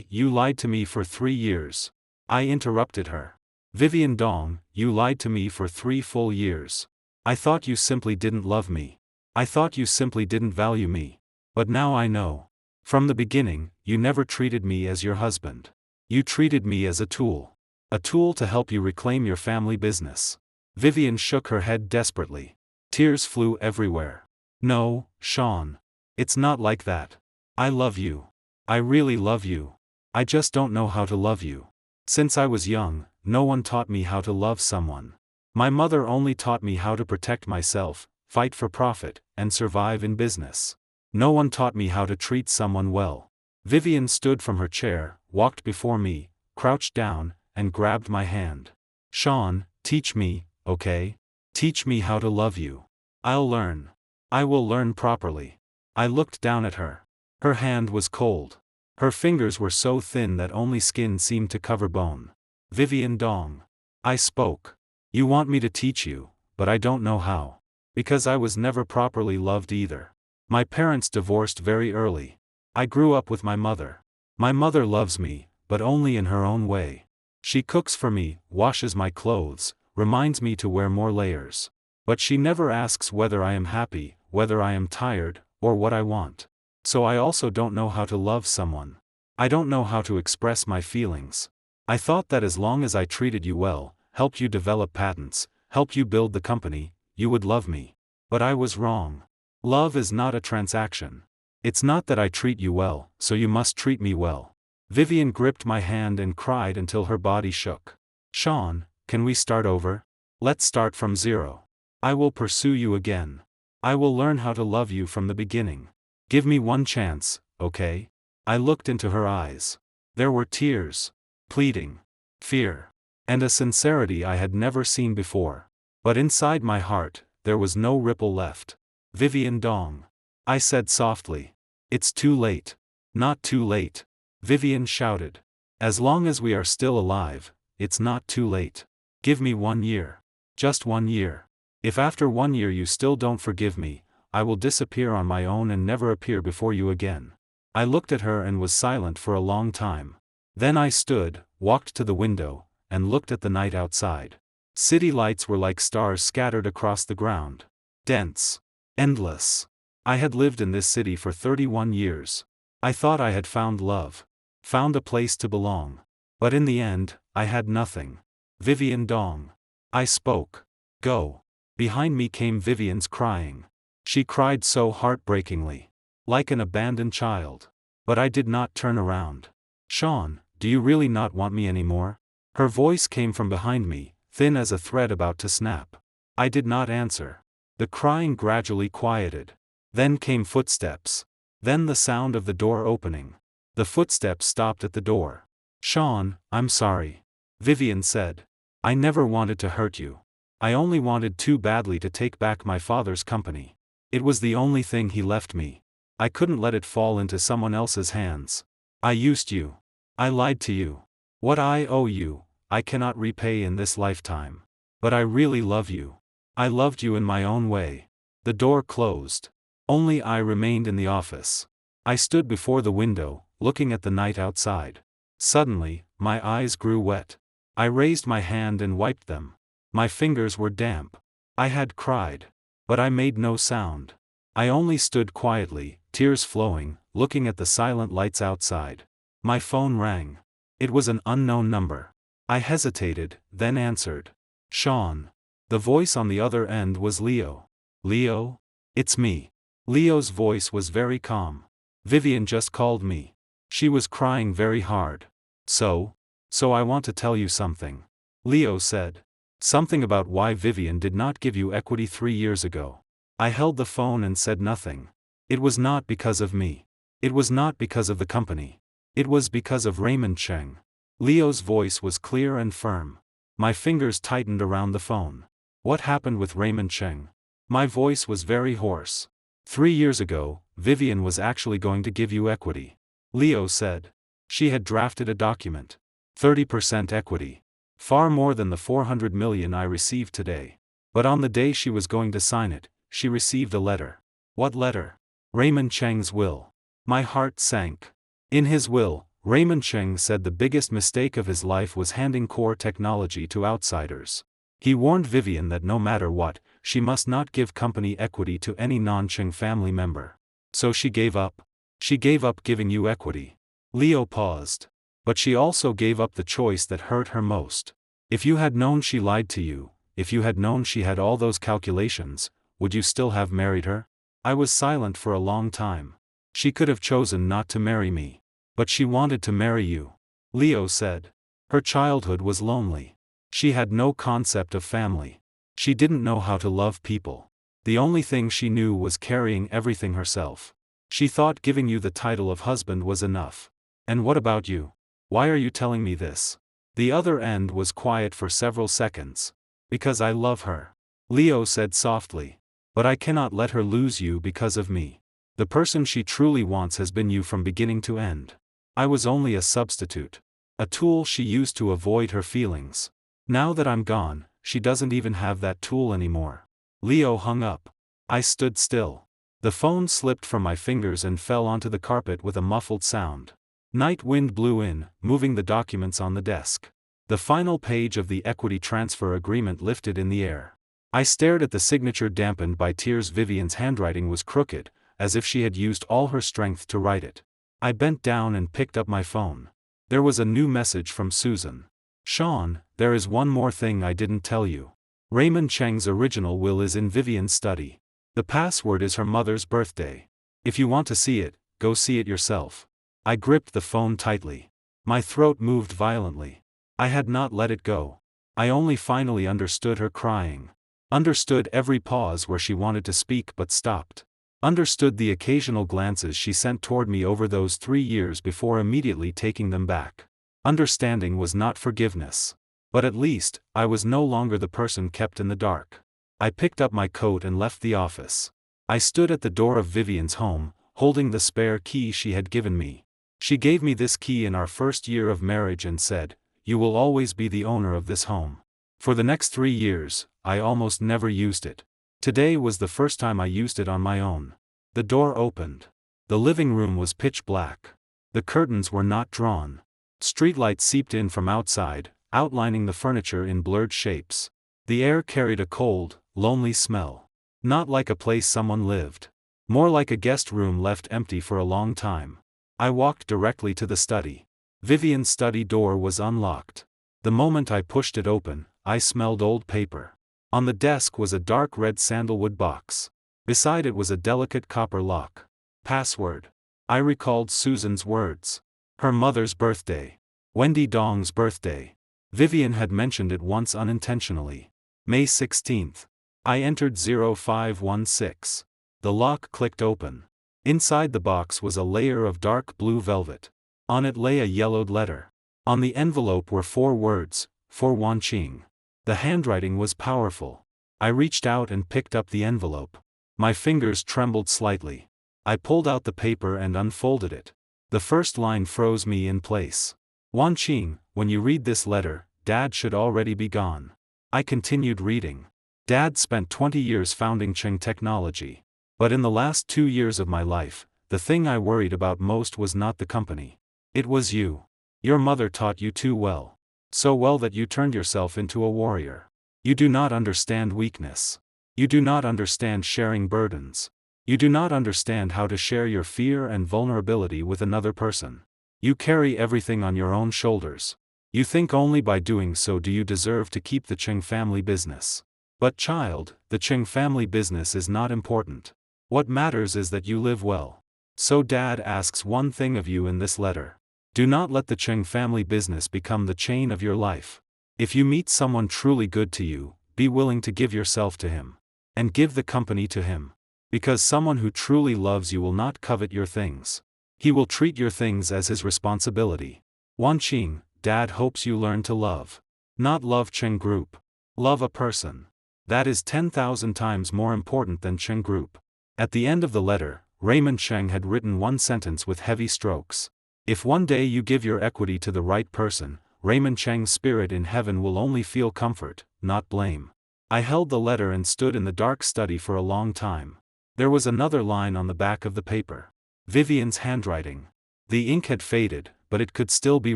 You lied to me for 3 years. I interrupted her. Vivian Dong, you lied to me for 3 full years. I thought you simply didn't love me. I thought you simply didn't value me. But now I know. From the beginning, you never treated me as your husband. You treated me as a tool. A tool to help you reclaim your family business. Vivian shook her head desperately. Tears flew everywhere. No, Sean. It's not like that. I love you. I really love you. I just don't know how to love you. Since I was young, no one taught me how to love someone. My mother only taught me how to protect myself, fight for profit, and survive in business. No one taught me how to treat someone well. Vivian stood from her chair, walked before me, crouched down, and grabbed my hand. Sean, teach me, okay? Teach me how to love you. I'll learn. I will learn properly. I looked down at her. Her hand was cold. Her fingers were so thin that only skin seemed to cover bone. Vivian Dong. I spoke. You want me to teach you, but I don't know how. Because I was never properly loved either. My parents divorced very early. I grew up with my mother. My mother loves me, but only in her own way. She cooks for me, washes my clothes, reminds me to wear more layers. But she never asks whether I am happy, whether I am tired, or what I want. So I also don't know how to love someone. I don't know how to express my feelings. I thought that as long as I treated you well, helped you develop patents, helped you build the company, you would love me. But I was wrong. Love is not a transaction. It's not that I treat you well, so you must treat me well. Vivian gripped my hand and cried until her body shook. Sean, can we start over? Let's start from zero. I will pursue you again. I will learn how to love you from the beginning. Give me one chance, okay? I looked into her eyes. There were tears, pleading, fear, and a sincerity I had never seen before. But inside my heart, there was no ripple left. Vivian Dong. I said softly. It's too late. Not too late. Vivian shouted. As long as we are still alive, it's not too late. Give me 1 year. Just 1 year. If after 1 year you still don't forgive me, I will disappear on my own and never appear before you again. I looked at her and was silent for a long time. Then I stood, walked to the window, and looked at the night outside. City lights were like stars scattered across the ground. Dense. Endless. I had lived in this city for 31 years. I thought I had found love. Found a place to belong. But in the end, I had nothing. Vivian Dong. I spoke. Go. Behind me came Vivian's crying. She cried so heartbreakingly. Like an abandoned child. But I did not turn around. Sean, do you really not want me anymore? Her voice came from behind me, thin as a thread about to snap. I did not answer. The crying gradually quieted. Then came footsteps. Then the sound of the door opening. The footsteps stopped at the door. Sean, I'm sorry. Vivian said. I never wanted to hurt you. I only wanted too badly to take back my father's company. It was the only thing he left me. I couldn't let it fall into someone else's hands. I used you. I lied to you. What I owe you, I cannot repay in this lifetime. But I really love you. I loved you in my own way. The door closed. Only I remained in the office. I stood before the window, looking at the night outside. Suddenly, my eyes grew wet. I raised my hand and wiped them. My fingers were damp. I had cried. But I made no sound. I only stood quietly, tears flowing, looking at the silent lights outside. My phone rang. It was an unknown number. I hesitated, then answered. Sean. The voice on the other end was Leo. Leo? It's me. Leo's voice was very calm. Vivian just called me. She was crying very hard. So I want to tell you something. Leo said. Something about why Vivian did not give you equity 3 years ago. I held the phone and said nothing. It was not because of me. It was not because of the company. It was because of Raymond Cheng. Leo's voice was clear and firm. My fingers tightened around the phone. What happened with Raymond Cheng? My voice was very hoarse. 3 years ago, Vivian was actually going to give you equity. Leo said. She had drafted a document. 30% equity. Far more than the 400 million I received today. But on the day she was going to sign it, she received a letter. What letter? Raymond Cheng's will. My heart sank. In his will, Raymond Cheng said the biggest mistake of his life was handing core technology to outsiders. He warned Vivian that no matter what, she must not give company equity to any non-Cheng family member. So she gave up. She gave up giving you equity. Leo paused. But she also gave up the choice that hurt her most. If you had known she lied to you, if you had known she had all those calculations, would you still have married her? I was silent for a long time. She could have chosen not to marry me. But she wanted to marry you. Leo said. Her childhood was lonely. She had no concept of family. She didn't know how to love people. The only thing she knew was carrying everything herself. She thought giving you the title of husband was enough. And what about you? Why are you telling me this? The other end was quiet for several seconds. Because I love her. Leo said softly. But I cannot let her lose you because of me. The person she truly wants has been you from beginning to end. I was only a substitute. A tool she used to avoid her feelings. Now that I'm gone, she doesn't even have that tool anymore. Leo hung up. I stood still. The phone slipped from my fingers and fell onto the carpet with a muffled sound. Night wind blew in, moving the documents on the desk. The final page of the equity transfer agreement lifted in the air. I stared at the signature dampened by tears. Vivian's handwriting was crooked, as if she had used all her strength to write it. I bent down and picked up my phone. There was a new message from Susan. Sean, there is one more thing I didn't tell you. Raymond Cheng's original will is in Vivian's study. The password is her mother's birthday. If you want to see it, go see it yourself. I gripped the phone tightly. My throat moved violently. I had not let it go. I only finally understood her crying. Understood every pause where she wanted to speak but stopped. Understood the occasional glances she sent toward me over those 3 years before immediately taking them back. Understanding was not forgiveness. But at least, I was no longer the person kept in the dark. I picked up my coat and left the office. I stood at the door of Vivian's home, holding the spare key she had given me. She gave me this key in our first year of marriage and said, "You will always be the owner of this home." For the next 3 years, I almost never used it. Today was the first time I used it on my own. The door opened. The living room was pitch black. The curtains were not drawn. Streetlight seeped in from outside, outlining the furniture in blurred shapes. The air carried a cold, lonely smell. Not like a place someone lived. More like a guest room left empty for a long time. I walked directly to the study. Vivian's study door was unlocked. The moment I pushed it open, I smelled old paper. On the desk was a dark red sandalwood box. Beside it was a delicate copper lock. Password. I recalled Susan's words. Her mother's birthday. Wendy Dong's birthday. Vivian had mentioned it once unintentionally. May 16th. I entered 0516. The lock clicked open. Inside the box was a layer of dark blue velvet. On it lay a yellowed letter. On the envelope were 4 words, for Wanqing. The handwriting was powerful. I reached out and picked up the envelope. My fingers trembled slightly. I pulled out the paper and unfolded it. The first line froze me in place. "Wanqing, when you read this letter, Dad should already be gone." I continued reading. Dad spent 20 years founding Cheng Technology. But in the last 2 years of my life, the thing I worried about most was not the company. It was you. Your mother taught you too well. So well that you turned yourself into a warrior. You do not understand weakness. You do not understand sharing burdens. You do not understand how to share your fear and vulnerability with another person. You carry everything on your own shoulders. You think only by doing so do you deserve to keep the Cheng family business. But child, the Cheng family business is not important. What matters is that you live well. So Dad asks one thing of you in this letter. Do not let the Cheng family business become the chain of your life. If you meet someone truly good to you, be willing to give yourself to him. And give the company to him. Because someone who truly loves you will not covet your things. He will treat your things as his responsibility. Wan Qing, Dad hopes you learn to love. Not love Cheng Group. Love a person. That is 10,000 times more important than Cheng Group. At the end of the letter, Raymond Cheng had written one sentence with heavy strokes. If one day you give your equity to the right person, Raymond Cheng's spirit in heaven will only feel comfort, not blame. I held the letter and stood in the dark study for a long time. There was another line on the back of the paper. Vivian's handwriting. The ink had faded, but it could still be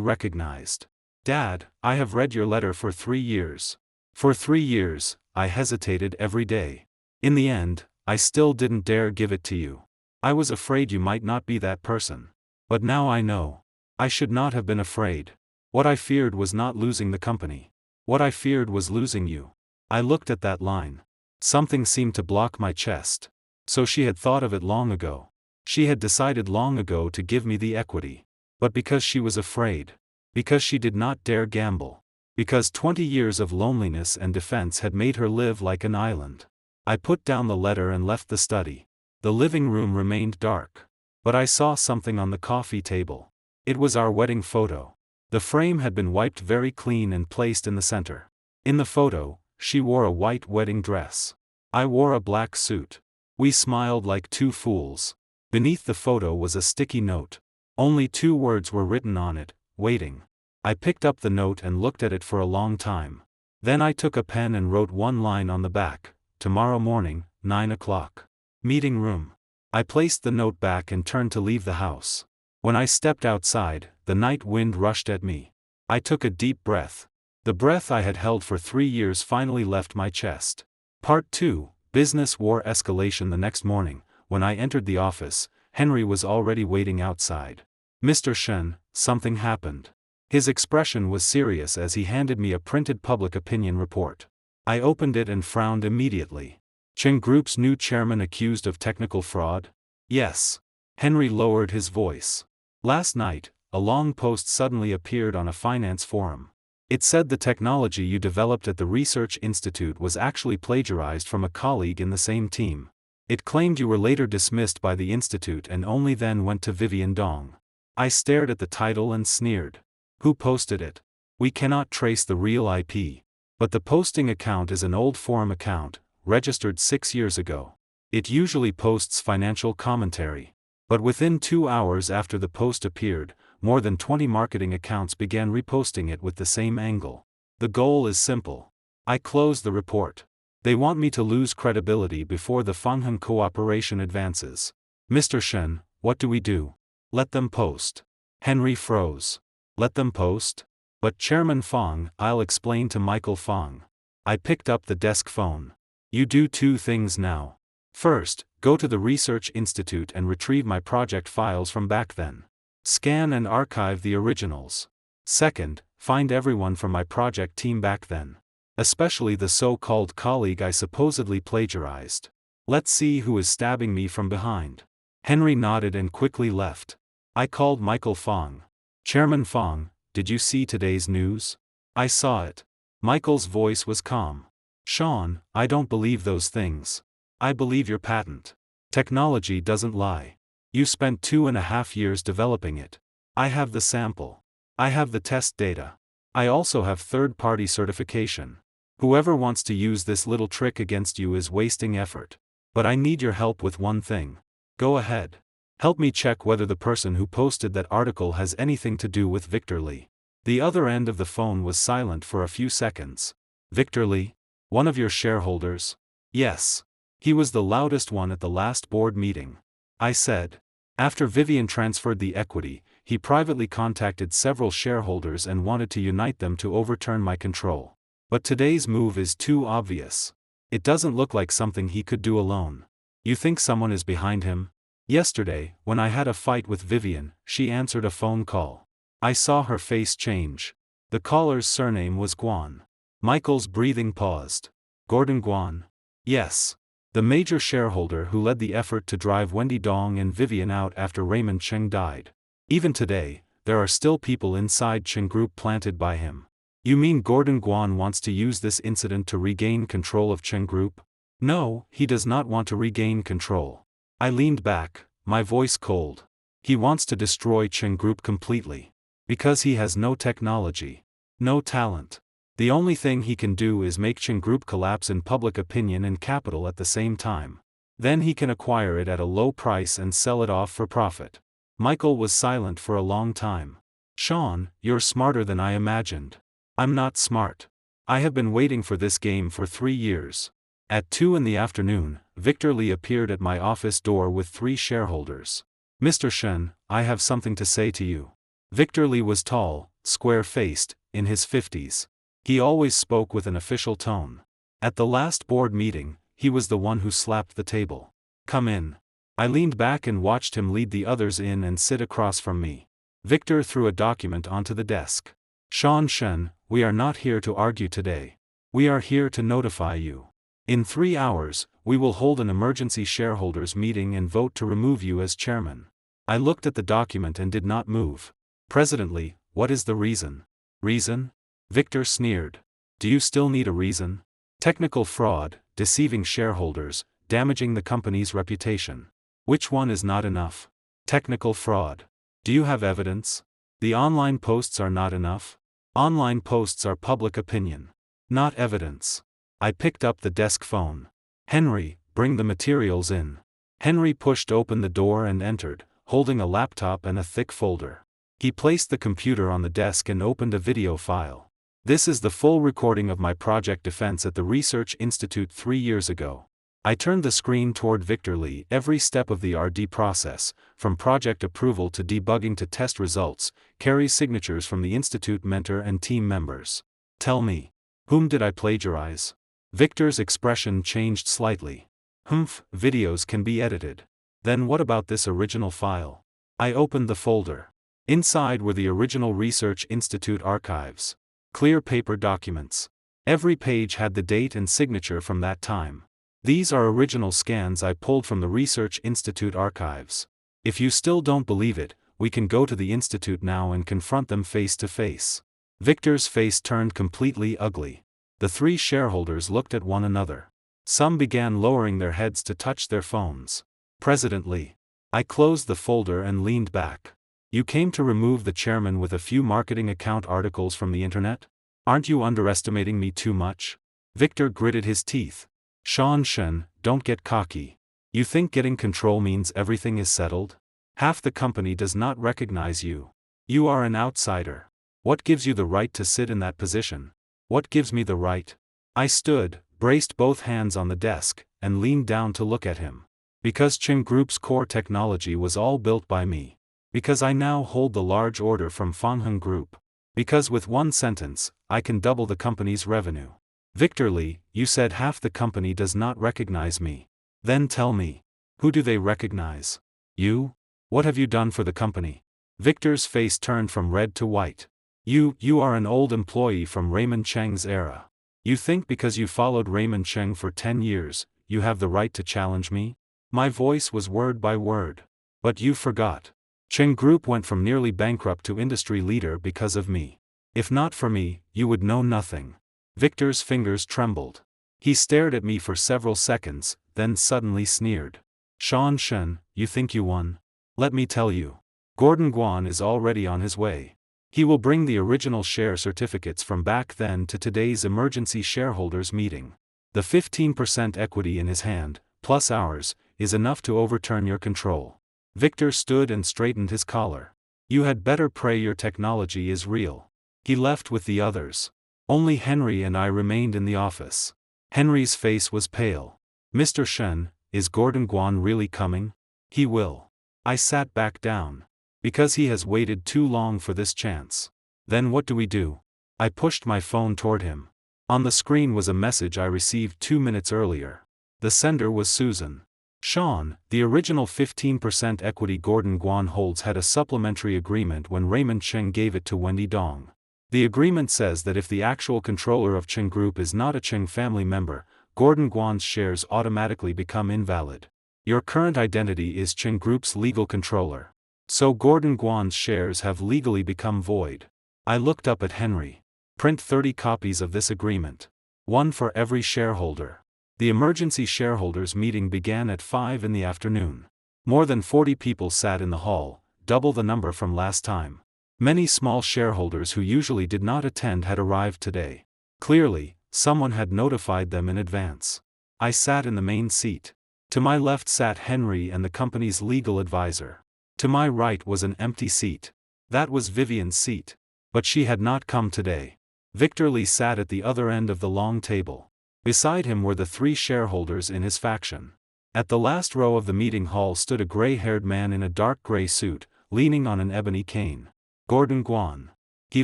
recognized. Dad, I have read your letter for 3 years. For 3 years, I hesitated every day. In the end, I still didn't dare give it to you. I was afraid you might not be that person. But now I know. I should not have been afraid. What I feared was not losing the company. What I feared was losing you. I looked at that line. Something seemed to block my chest. So she had thought of it long ago. She had decided long ago to give me the equity. But because she was afraid. Because she did not dare gamble. Because 20 years of loneliness and defense had made her live like an island. I put down the letter and left the study. The living room remained dark. But I saw something on the coffee table. It was our wedding photo. The frame had been wiped very clean and placed in the center. In the photo, she wore a white wedding dress. I wore a black suit. We smiled like two fools. Beneath the photo was a sticky note. Only 2 words were written on it, waiting. I picked up the note and looked at it for a long time. Then I took a pen and wrote one line on the back. Tomorrow morning, 9 o'clock. Meeting room. I placed the note back and turned to leave the house. When I stepped outside, the night wind rushed at me. I took a deep breath. The breath I had held for 3 years finally left my chest. Part 2, Business War Escalation. The next morning, when I entered the office, Henry was already waiting outside. Mr. Shen, something happened. His expression was serious as he handed me a printed public opinion report. I opened it and frowned immediately. Cheng Group's new chairman accused of technical fraud? Yes. Henry lowered his voice. Last night, a long post suddenly appeared on a finance forum. It said the technology you developed at the Research Institute was actually plagiarized from a colleague in the same team. It claimed you were later dismissed by the institute and only then went to Vivian Dong. I stared at the title and sneered. Who posted it? We cannot trace the real IP. But the posting account is an old forum account, registered 6 years ago. It usually posts financial commentary. But within 2 hours after the post appeared, more than 20 marketing accounts began reposting it with the same angle. The goal is simple. I closed the report. They want me to lose credibility before the Fangheng cooperation advances. Mr. Shen, what do we do? Let them post. Henry froze. Let them post? But Chairman Fang, I'll explain to Michael Fang. I picked up the desk phone. You do 2 things now. First, go to the Research Institute and retrieve my project files from back then. Scan and archive the originals. Second, find everyone from my project team back then. Especially the so-called colleague I supposedly plagiarized. Let's see who is stabbing me from behind. Henry nodded and quickly left. I called Michael Fang. Chairman Fang, did you see today's news? I saw it. Michael's voice was calm. Sean, I don't believe those things. I believe your patent. Technology doesn't lie. You spent 2.5 years developing it. I have the sample. I have the test data. I also have third-party certification. Whoever wants to use this little trick against you is wasting effort. But I need your help with one thing. Go ahead. Help me check whether the person who posted that article has anything to do with Victor Li. The other end of the phone was silent for a few seconds. Victor Li? One of your shareholders? Yes. He was the loudest one at the last board meeting. I said. After Vivian transferred the equity, he privately contacted several shareholders and wanted to unite them to overturn my control. But today's move is too obvious. It doesn't look like something he could do alone. You think someone is behind him? Yesterday, when I had a fight with Vivian, she answered a phone call. I saw her face change. The caller's surname was Guan. Michael's breathing paused. Gordon Guan? Yes. The major shareholder who led the effort to drive Wendy Dong and Vivian out after Raymond Cheng died. Even today, there are still people inside Cheng Group planted by him. You mean Gordon Guan wants to use this incident to regain control of Cheng Group? No, he does not want to regain control. I leaned back, my voice cold. He wants to destroy Cheng Group completely. Because he has no technology. No talent. The only thing he can do is make Cheng Group collapse in public opinion and capital at the same time. Then he can acquire it at a low price and sell it off for profit. Michael was silent for a long time. Sean, you're smarter than I imagined. I'm not smart. I have been waiting for this game for 3 years. At 2 in the afternoon, Victor Lee appeared at my office door with 3 shareholders. Mr. Shen, I have something to say to you. Victor Lee was tall, square-faced, in his 50s. He always spoke with an official tone. At the last board meeting, he was the one who slapped the table. Come in. I leaned back and watched him lead the others in and sit across from me. Victor threw a document onto the desk. Sean Shen, we are not here to argue today. We are here to notify you. In 3 hours, we will hold an emergency shareholders meeting and vote to remove you as chairman. I looked at the document and did not move. President Lee, what is the reason? Reason? Victor sneered. Do you still need a reason? Technical fraud, deceiving shareholders, damaging the company's reputation. Which one is not enough? Technical fraud. Do you have evidence? The online posts are not enough? Online posts are public opinion. Not evidence. I picked up the desk phone. Henry, bring the materials in. Henry pushed open the door and entered, holding a laptop and a thick folder. He placed the computer on the desk and opened a video file. This is the full recording of my project defense at the Research Institute 3 years ago. I turned the screen toward Victor Lee. Every step of the RD process, from project approval to debugging to test results, carries signatures from the Institute mentor and team members. Tell me, whom did I plagiarize? Victor's expression changed slightly. Humph, videos can be edited. Then what about this original file? I opened the folder. Inside were the original Research Institute archives. Clear paper documents. Every page had the date and signature from that time. These are original scans I pulled from the Research Institute archives. If you still don't believe it, we can go to the Institute now and confront them face to face. Victor's face turned completely ugly. The 3 shareholders looked at one another. Some began lowering their heads to touch their phones. President Lee. I closed the folder and leaned back. You came to remove the chairman with a few marketing account articles from the internet? Aren't you underestimating me too much? Victor gritted his teeth. Sean Shen, don't get cocky. You think getting control means everything is settled? Half the company does not recognize you. You are an outsider. What gives you the right to sit in that position? What gives me the right? I stood, braced both hands on the desk, and leaned down to look at him. Because Cheng Group's core technology was all built by me. Because I now hold the large order from Fangheng Group. Because with one sentence, I can double the company's revenue. Victor Lee, you said half the company does not recognize me. Then tell me, who do they recognize? You? What have you done for the company? Victor's face turned from red to white. You are an old employee from Raymond Cheng's era. You think because you followed Raymond Cheng for 10 years, you have the right to challenge me? My voice was word by word. But you forgot. Cheng Group went from nearly bankrupt to industry leader because of me. If not for me, you would know nothing. Victor's fingers trembled. He stared at me for several seconds, then suddenly sneered. Sean Shen, you think you won? Let me tell you. Gordon Guan is already on his way. He will bring the original share certificates from back then to today's emergency shareholders meeting. The 15% equity in his hand, plus ours, is enough to overturn your control. Victor stood and straightened his collar. You had better pray your technology is real. He left with the others. Only Henry and I remained in the office. Henry's face was pale. Mr. Shen, is Gordon Guan really coming? He will. I sat back down. Because he has waited too long for this chance. Then what do we do? I pushed my phone toward him. On the screen was a message I received 2 minutes earlier. The sender was Susan. Sean, the original 15% equity Gordon Guan holds had a supplementary agreement when Raymond Cheng gave it to Wendy Dong. The agreement says that if the actual controller of Cheng Group is not a Cheng family member, Gordon Guan's shares automatically become invalid. Your current identity is Cheng Group's legal controller. So Gordon Guan's shares have legally become void. I looked up at Henry. Print 30 copies of this agreement. One for every shareholder. The emergency shareholders meeting began at 5 in the afternoon. More than 40 people sat in the hall, double the number from last time. Many small shareholders who usually did not attend had arrived today. Clearly, someone had notified them in advance. I sat in the main seat. To my left sat Henry and the company's legal advisor. To my right was an empty seat. That was Vivian's seat. But she had not come today. Victor Lee sat at the other end of the long table. Beside him were the 3 shareholders in his faction. At the last row of the meeting hall stood a gray-haired man in a dark gray suit, leaning on an ebony cane. Gordon Guan. He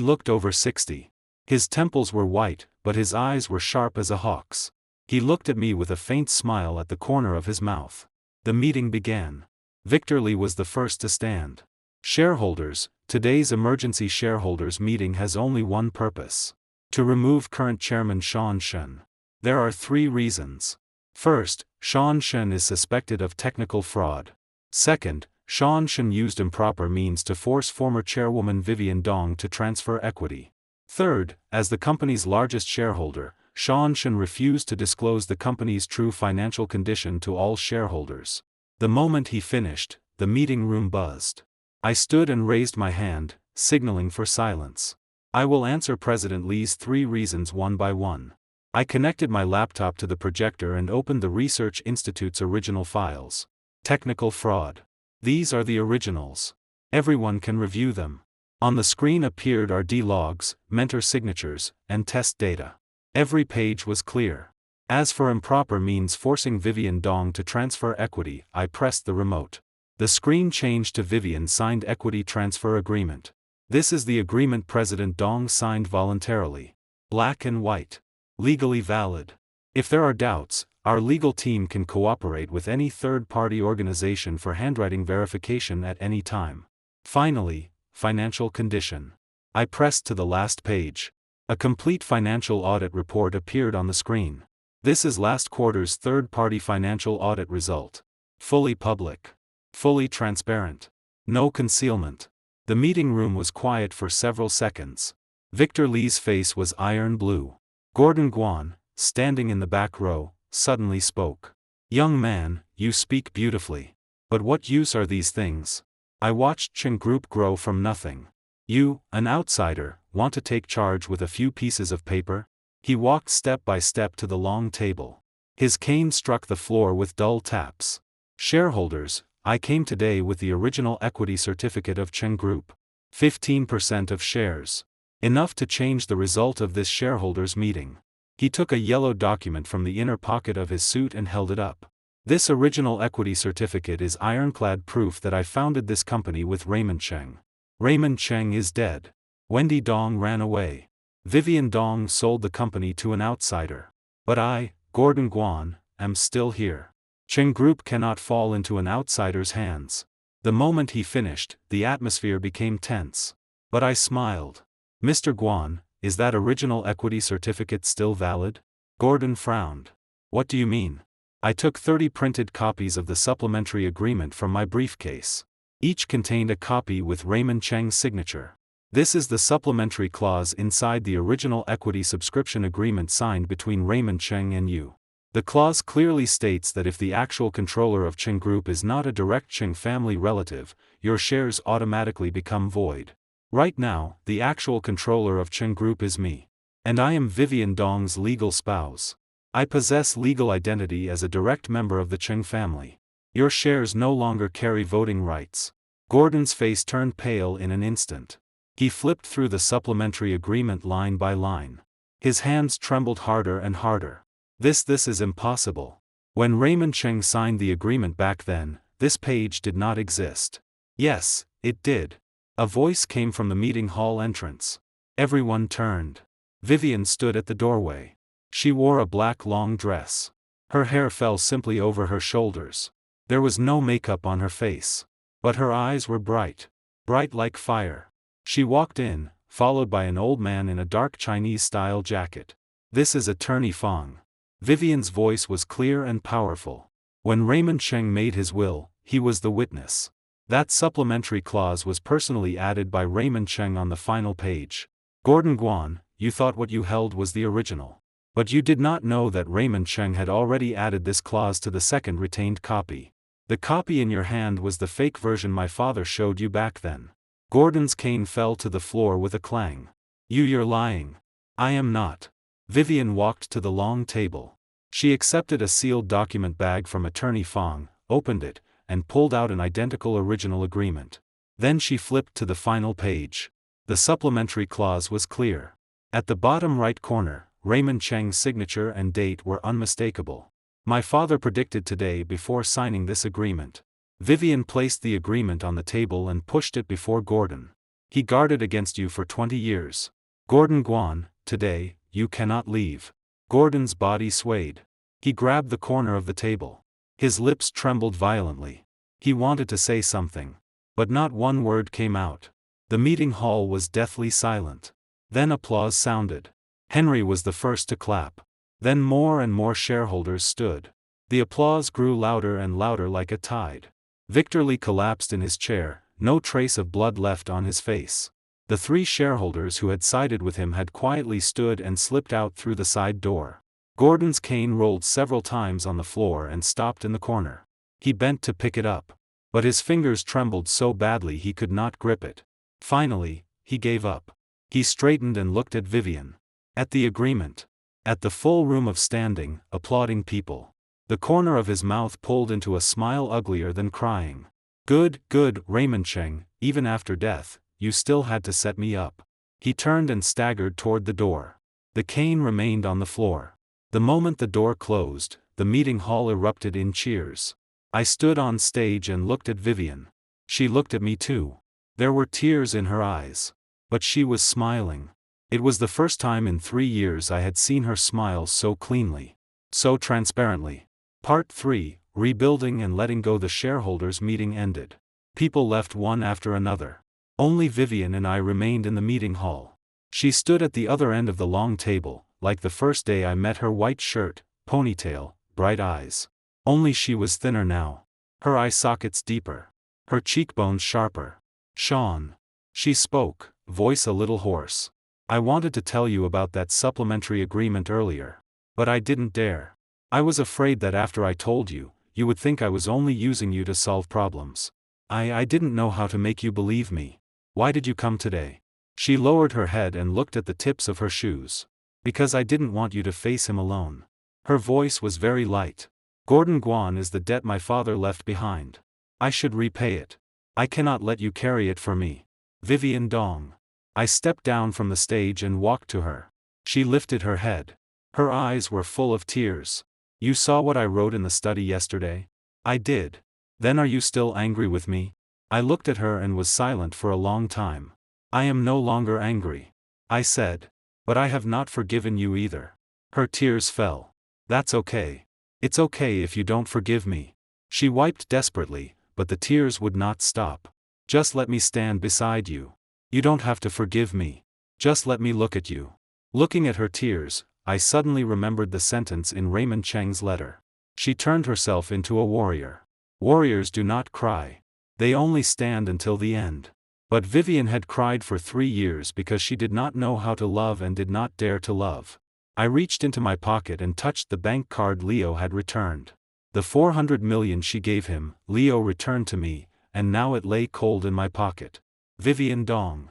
looked over 60. His temples were white, but his eyes were sharp as a hawk's. He looked at me with a faint smile at the corner of his mouth. The meeting began. Victor Lee was the first to stand. Shareholders, today's emergency shareholders meeting has only one purpose. To remove current chairman Sean Shen. There are 3 reasons. First, Sean Shen is suspected of technical fraud. Second, Sean Shen used improper means to force former chairwoman Vivian Dong to transfer equity. Third, as the company's largest shareholder, Sean Shen refused to disclose the company's true financial condition to all shareholders. The moment he finished, the meeting room buzzed. I stood and raised my hand, signaling for silence. I will answer President Lee's 3 reasons one by one. I connected my laptop to the projector and opened the Research Institute's original files. Technical fraud. These are the originals. Everyone can review them. On the screen appeared RD logs, mentor signatures, and test data. Every page was clear. As for improper means forcing Vivian Dong to transfer equity, I pressed the remote. The screen changed to Vivian signed equity transfer agreement. This is the agreement President Dong signed voluntarily. Black and white. Legally valid. If there are doubts, our legal team can cooperate with any third-party organization for handwriting verification at any time. Finally, financial condition. I pressed to the last page. A complete financial audit report appeared on the screen. This is last quarter's third-party financial audit result. Fully public. Fully transparent. No concealment. The meeting room was quiet for several seconds. Victor Lee's face was iron blue. Gordon Guan, standing in the back row, suddenly spoke. Young man, you speak beautifully. But what use are these things? I watched Cheng Group grow from nothing. You, an outsider, want to take charge with a few pieces of paper? He walked step by step to the long table. His cane struck the floor with dull taps. Shareholders, I came today with the original equity certificate of Cheng Group. 15% of shares. Enough to change the result of this shareholders' meeting. He took a yellow document from the inner pocket of his suit and held it up. This original equity certificate is ironclad proof that I founded this company with Raymond Cheng. Raymond Cheng is dead. Wendy Dong ran away. Vivian Dong sold the company to an outsider. But I, Gordon Guan, am still here. Cheng Group cannot fall into an outsider's hands. The moment he finished, the atmosphere became tense. But I smiled. Mr. Guan, is that original equity certificate still valid? Gordon frowned. What do you mean? I took 30 printed copies of the supplementary agreement from my briefcase. Each contained a copy with Raymond Cheng's signature. This is the supplementary clause inside the original equity subscription agreement signed between Raymond Cheng and you. The clause clearly states that if the actual controller of Cheng Group is not a direct Cheng family relative, your shares automatically become void. Right now, the actual controller of Cheng Group is me. And I am Vivian Dong's legal spouse. I possess legal identity as a direct member of the Cheng family. Your shares no longer carry voting rights. Gordon's face turned pale in an instant. He flipped through the supplementary agreement line by line. His hands trembled harder and harder. This is impossible. When Raymond Cheng signed the agreement back then, this page did not exist. Yes, it did. A voice came from the meeting hall entrance. Everyone turned. Vivian stood at the doorway. She wore a black long dress. Her hair fell simply over her shoulders. There was no makeup on her face. But her eyes were bright. Bright like fire. She walked in, followed by an old man in a dark Chinese-style jacket. "This is Attorney Fong." Vivian's voice was clear and powerful. When Raymond Cheng made his will, he was the witness. That supplementary clause was personally added by Raymond Cheng on the final page. Gordon Guan, you thought what you held was the original. But you did not know that Raymond Cheng had already added this clause to the second retained copy. The copy in your hand was the fake version my father showed you back then. Gordon's cane fell to the floor with a clang. You're lying. I am not. Vivian walked to the long table. She accepted a sealed document bag from Attorney Fong, opened it, and pulled out an identical original agreement. Then she flipped to the final page. The supplementary clause was clear. At the bottom right corner, Raymond Cheng's signature and date were unmistakable. My father predicted today before signing this agreement. Vivian placed the agreement on the table and pushed it before Gordon. He guarded against you for 20 years. Gordon Guan, today, you cannot leave. Gordon's body swayed. He grabbed the corner of the table. His lips trembled violently. He wanted to say something. But not one word came out. The meeting hall was deathly silent. Then applause sounded. Henry was the first to clap. Then more and more shareholders stood. The applause grew louder and louder like a tide. Victor Lee collapsed in his chair, no trace of blood left on his face. The three shareholders who had sided with him had quietly stood and slipped out through the side door. Gordon's cane rolled several times on the floor and stopped in the corner. He bent to pick it up. But his fingers trembled so badly he could not grip it. Finally, he gave up. He straightened and looked at Vivian. At the agreement. At the full room of standing, applauding people. The corner of his mouth pulled into a smile uglier than crying. Good, Raymond Cheng, even after death, you still had to set me up. He turned and staggered toward the door. The cane remained on the floor. The moment the door closed, the meeting hall erupted in cheers. I stood on stage and looked at Vivian. She looked at me too. There were tears in her eyes. But she was smiling. It was the first time in 3 years I had seen her smile so cleanly. So transparently. Part 3, Rebuilding and Letting Go. The shareholders' meeting ended. People left one after another. Only Vivian and I remained in the meeting hall. She stood at the other end of the long table, like the first day I met her. White shirt, ponytail, bright eyes. Only she was thinner now. Her eye sockets deeper. Her cheekbones sharper. Sean. She spoke, voice a little hoarse. I wanted to tell you about that supplementary agreement earlier. But I didn't dare. I was afraid that after I told you, you would think I was only using you to solve problems. I didn't know how to make you believe me. Why did you come today? She lowered her head and looked at the tips of her shoes. Because I didn't want you to face him alone. Her voice was very light. Gordon Guan is the debt my father left behind. I should repay it. I cannot let you carry it for me. Vivian Dong. I stepped down from the stage and walked to her. She lifted her head. Her eyes were full of tears. You saw what I wrote in the study yesterday? I did. Then are you still angry with me? I looked at her and was silent for a long time. I am no longer angry. I said. But I have not forgiven you either. Her tears fell. That's okay. It's okay if you don't forgive me. She wiped desperately, but the tears would not stop. Just let me stand beside you. You don't have to forgive me. Just let me look at you. Looking at her tears, I suddenly remembered the sentence in Raymond Cheng's letter. She turned herself into a warrior. Warriors do not cry. They only stand until the end. But Vivian had cried for 3 years because she did not know how to love and did not dare to love. I reached into my pocket and touched the bank card Leo had returned. The 400 million she gave him, Leo returned to me, and now it lay cold in my pocket. Vivian Dong.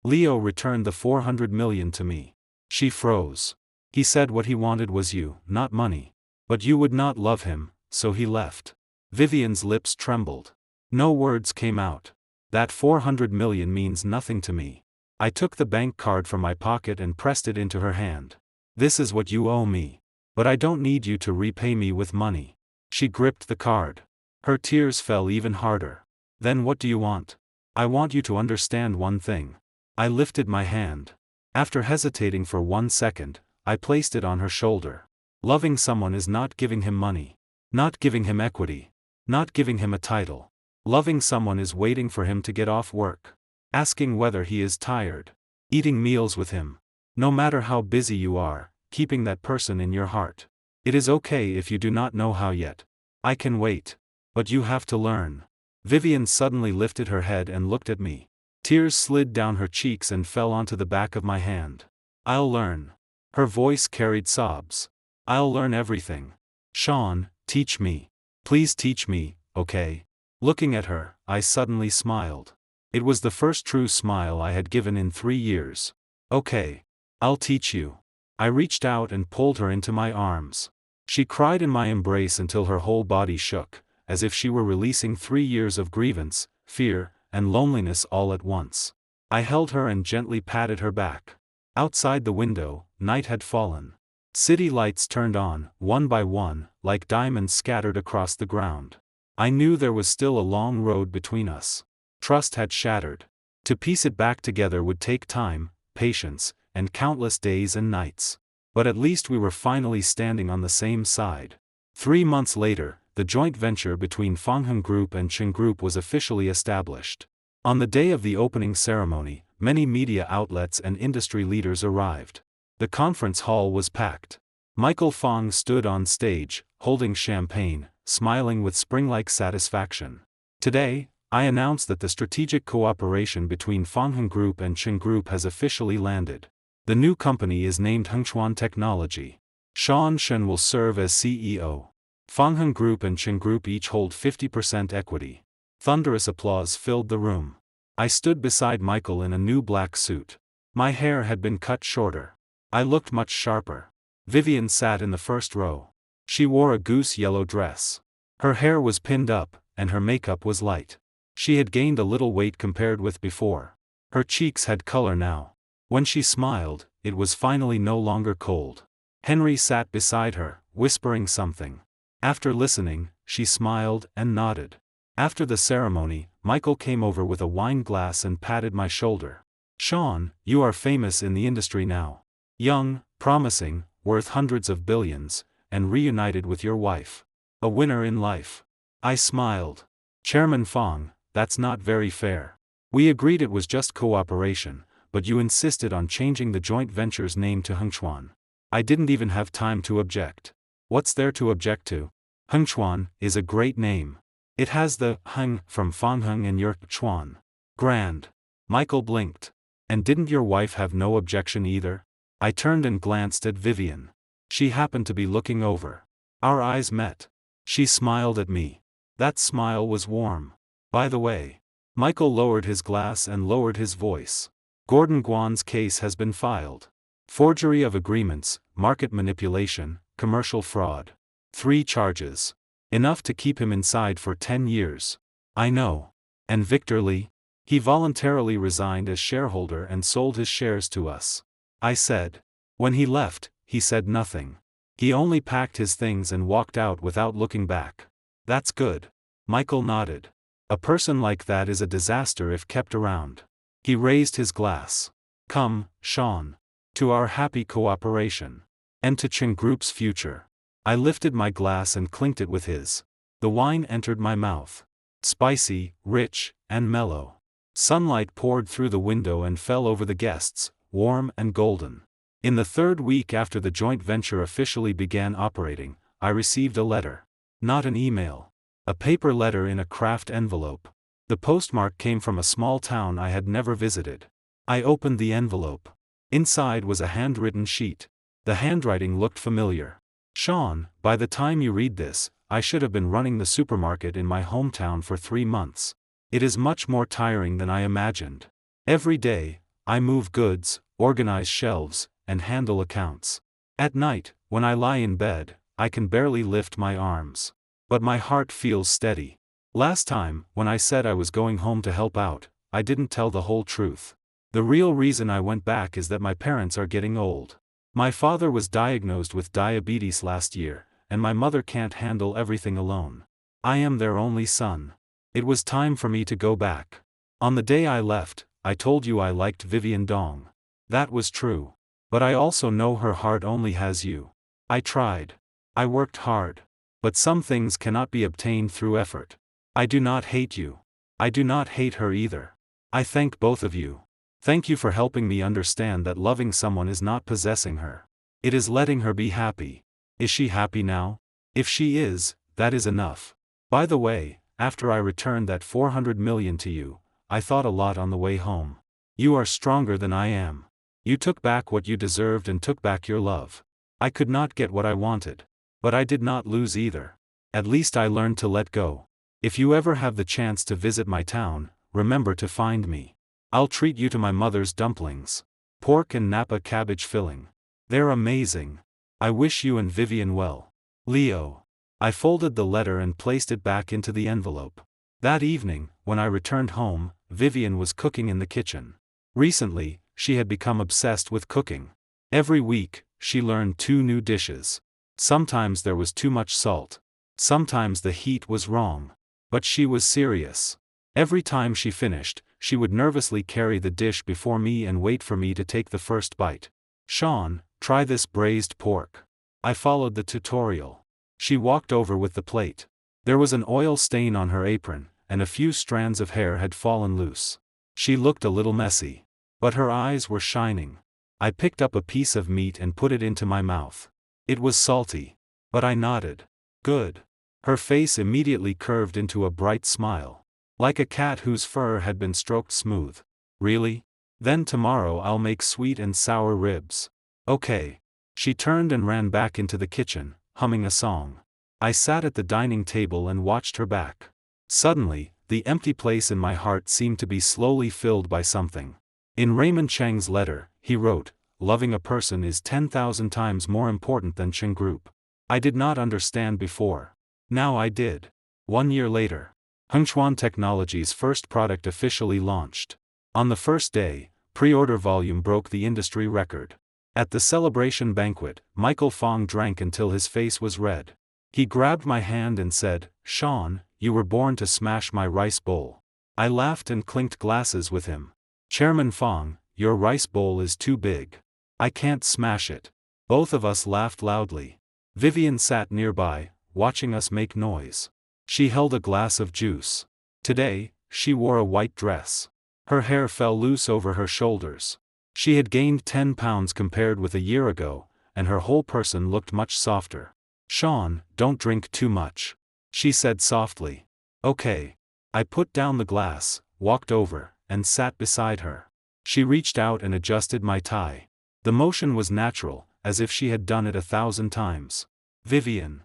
Leo returned the 400 million to me. She froze. He said what he wanted was you, not money. But you would not love him, so he left. Vivian's lips trembled. No words came out. That 400 million means nothing to me. I took the bank card from my pocket and pressed it into her hand. This is what you owe me. But I don't need you to repay me with money. She gripped the card. Her tears fell even harder. Then what do you want? I want you to understand one thing. I lifted my hand. After hesitating for 1 second, I placed it on her shoulder. Loving someone is not giving him money. Not giving him equity. Not giving him a title. Loving someone is waiting for him to get off work. Asking whether he is tired. Eating meals with him. No matter how busy you are, keeping that person in your heart. It is okay if you do not know how yet. I can wait. But you have to learn. Vivian suddenly lifted her head and looked at me. Tears slid down her cheeks and fell onto the back of my hand. I'll learn. Her voice carried sobs. I'll learn everything. Sean, teach me. Please teach me, okay? Looking at her, I suddenly smiled. It was the first true smile I had given in 3 years. Okay. I'll teach you. I reached out and pulled her into my arms. She cried in my embrace until her whole body shook, as if she were releasing 3 years of grievance, fear, and loneliness all at once. I held her and gently patted her back. Outside the window, night had fallen. City lights turned on, one by one, like diamonds scattered across the ground. I knew there was still a long road between us. Trust had shattered. To piece it back together would take time, patience, and countless days and nights. But at least we were finally standing on the same side. 3 months later, the joint venture between Fangheng Group and Qing Group was officially established. On the day of the opening ceremony, many media outlets and industry leaders arrived. The conference hall was packed. Michael Fong stood on stage, holding champagne, smiling with spring-like satisfaction. Today, I announce that the strategic cooperation between Fangheng Group and Qing Group has officially landed. The new company is named Hengchuan Technology. Sean Shen will serve as CEO. Fangheng Group and Qing Group each hold 50% equity. Thunderous applause filled the room. I stood beside Michael in a new black suit. My hair had been cut shorter. I looked much sharper. Vivian sat in the first row. She wore a goose-yellow dress. Her hair was pinned up, and her makeup was light. She had gained a little weight compared with before. Her cheeks had color now. When she smiled, it was finally no longer cold. Henry sat beside her, whispering something. After listening, she smiled and nodded. After the ceremony, Michael came over with a wine glass and patted my shoulder. Sean, you are famous in the industry now. Young, promising, worth hundreds of billions, and reunited with your wife. A winner in life. I smiled. Chairman Fong, that's not very fair. We agreed it was just cooperation, but you insisted on changing the joint venture's name to Hengchuan. I didn't even have time to object. What's there to object to? Hengchuan is a great name. It has the Heng from Fangheng and your Chuan. Grand. Michael blinked. And didn't your wife have no objection either? I turned and glanced at Vivian. She happened to be looking over. Our eyes met. She smiled at me. That smile was warm. By the way. Michael lowered his glass and lowered his voice. Gordon Guan's case has been filed. Forgery of agreements, market manipulation, commercial fraud. 3 charges. Enough to keep him inside for 10 years. I know. And Victor Li? He voluntarily resigned as shareholder and sold his shares to us. I said. When he left, he said nothing. He only packed his things and walked out without looking back. That's good. Michael nodded. A person like that is a disaster if kept around. He raised his glass. Come, Sean. To our happy cooperation. And to Qing Group's future. I lifted my glass and clinked it with his. The wine entered my mouth. Spicy, rich, and mellow. Sunlight poured through the window and fell over the guests, warm and golden. In the 3rd week after the joint venture officially began operating, I received a letter. Not an email. A paper letter in a craft envelope. The postmark came from a small town I had never visited. I opened the envelope. Inside was a handwritten sheet. The handwriting looked familiar. Sean, by the time you read this, I should have been running the supermarket in my hometown for 3 months. It is much more tiring than I imagined. Every day, I move goods, organize shelves, and handle accounts. At night, when I lie in bed, I can barely lift my arms. But my heart feels steady. Last time, when I said I was going home to help out, I didn't tell the whole truth. The real reason I went back is that my parents are getting old. My father was diagnosed with diabetes last year, and my mother can't handle everything alone. I am their only son. It was time for me to go back. On the day I left, I told you I liked Vivian Dong. That was true. But I also know her heart only has you. I tried. I worked hard. But some things cannot be obtained through effort. I do not hate you. I do not hate her either. I thank both of you. Thank you for helping me understand that loving someone is not possessing her. It is letting her be happy. Is she happy now? If she is, that is enough. By the way, after I returned that 400 million to you, I thought a lot on the way home. You are stronger than I am. You took back what you deserved and took back your love. I could not get what I wanted. But I did not lose either. At least I learned to let go. If you ever have the chance to visit my town, remember to find me. I'll treat you to my mother's dumplings. Pork and Napa cabbage filling. They're amazing. I wish you and Vivian well. Leo. I folded the letter and placed it back into the envelope. That evening, when I returned home, Vivian was cooking in the kitchen. Recently, she had become obsessed with cooking. Every week, she learned 2 new dishes. Sometimes there was too much salt. Sometimes the heat was wrong. But she was serious. Every time she finished, she would nervously carry the dish before me and wait for me to take the first bite. Sean, try this braised pork. I followed the tutorial. She walked over with the plate. There was an oil stain on her apron, and a few strands of hair had fallen loose. She looked a little messy. But her eyes were shining. I picked up a piece of meat and put it into my mouth. It was salty. But I nodded. Good. Her face immediately curved into a bright smile. Like a cat whose fur had been stroked smooth. Really? Then tomorrow I'll make sweet and sour ribs. Okay. She turned and ran back into the kitchen, humming a song. I sat at the dining table and watched her back. Suddenly, the empty place in my heart seemed to be slowly filled by something. In Raymond Cheng's letter, he wrote, "Loving a person is 10,000 times more important than Cheng Group." I did not understand before. Now I did. 1 year later, Hengchuan Technology's first product officially launched. On the first day, pre-order volume broke the industry record. At the celebration banquet, Michael Fong drank until his face was red. He grabbed my hand and said, "Sean, you were born to smash my rice bowl." I laughed and clinked glasses with him. "Chairman Fong, your rice bowl is too big. I can't smash it." Both of us laughed loudly. Vivian sat nearby, watching us make noise. She held a glass of juice. Today, she wore a white dress. Her hair fell loose over her shoulders. She had gained 10 pounds compared with a year ago, and her whole person looked much softer. "Sean, don't drink too much," she said softly. "Okay." I put down the glass, walked over, and sat beside her. She reached out and adjusted my tie. The motion was natural, as if she had done it 1,000 times. "Vivian.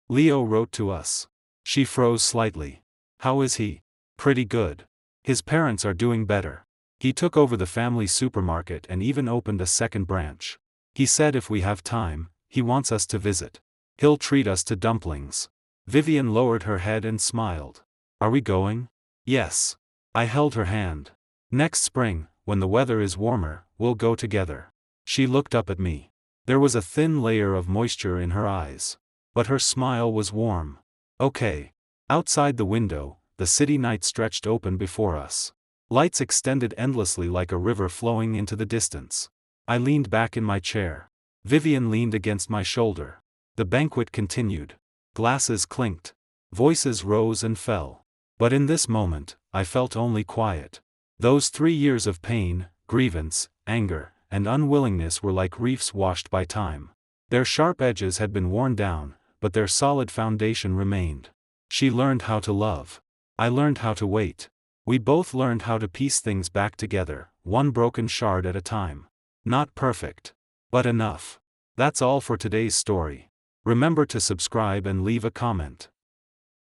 Leo wrote to us." She froze slightly. "How is he?" "Pretty good. His parents are doing better. He took over the family supermarket and even opened a second branch. He said if we have time, he wants us to visit. He'll treat us to dumplings." Vivian lowered her head and smiled. "Are we going?" "Yes." I held her hand. "Next spring, when the weather is warmer, we'll go together." She looked up at me. There was a thin layer of moisture in her eyes. But her smile was warm. "Okay." Outside the window, the city night stretched open before us. Lights extended endlessly like a river flowing into the distance. I leaned back in my chair. Vivian leaned against my shoulder. The banquet continued. Glasses clinked. Voices rose and fell. But in this moment, I felt only quiet. Those 3 years of pain, grievance, anger, and unwillingness were like reefs washed by time. Their sharp edges had been worn down, but their solid foundation remained. She learned how to love. I learned how to wait. We both learned how to piece things back together, one broken shard at a time. Not perfect. But enough. That's all for today's story. Remember to subscribe and leave a comment.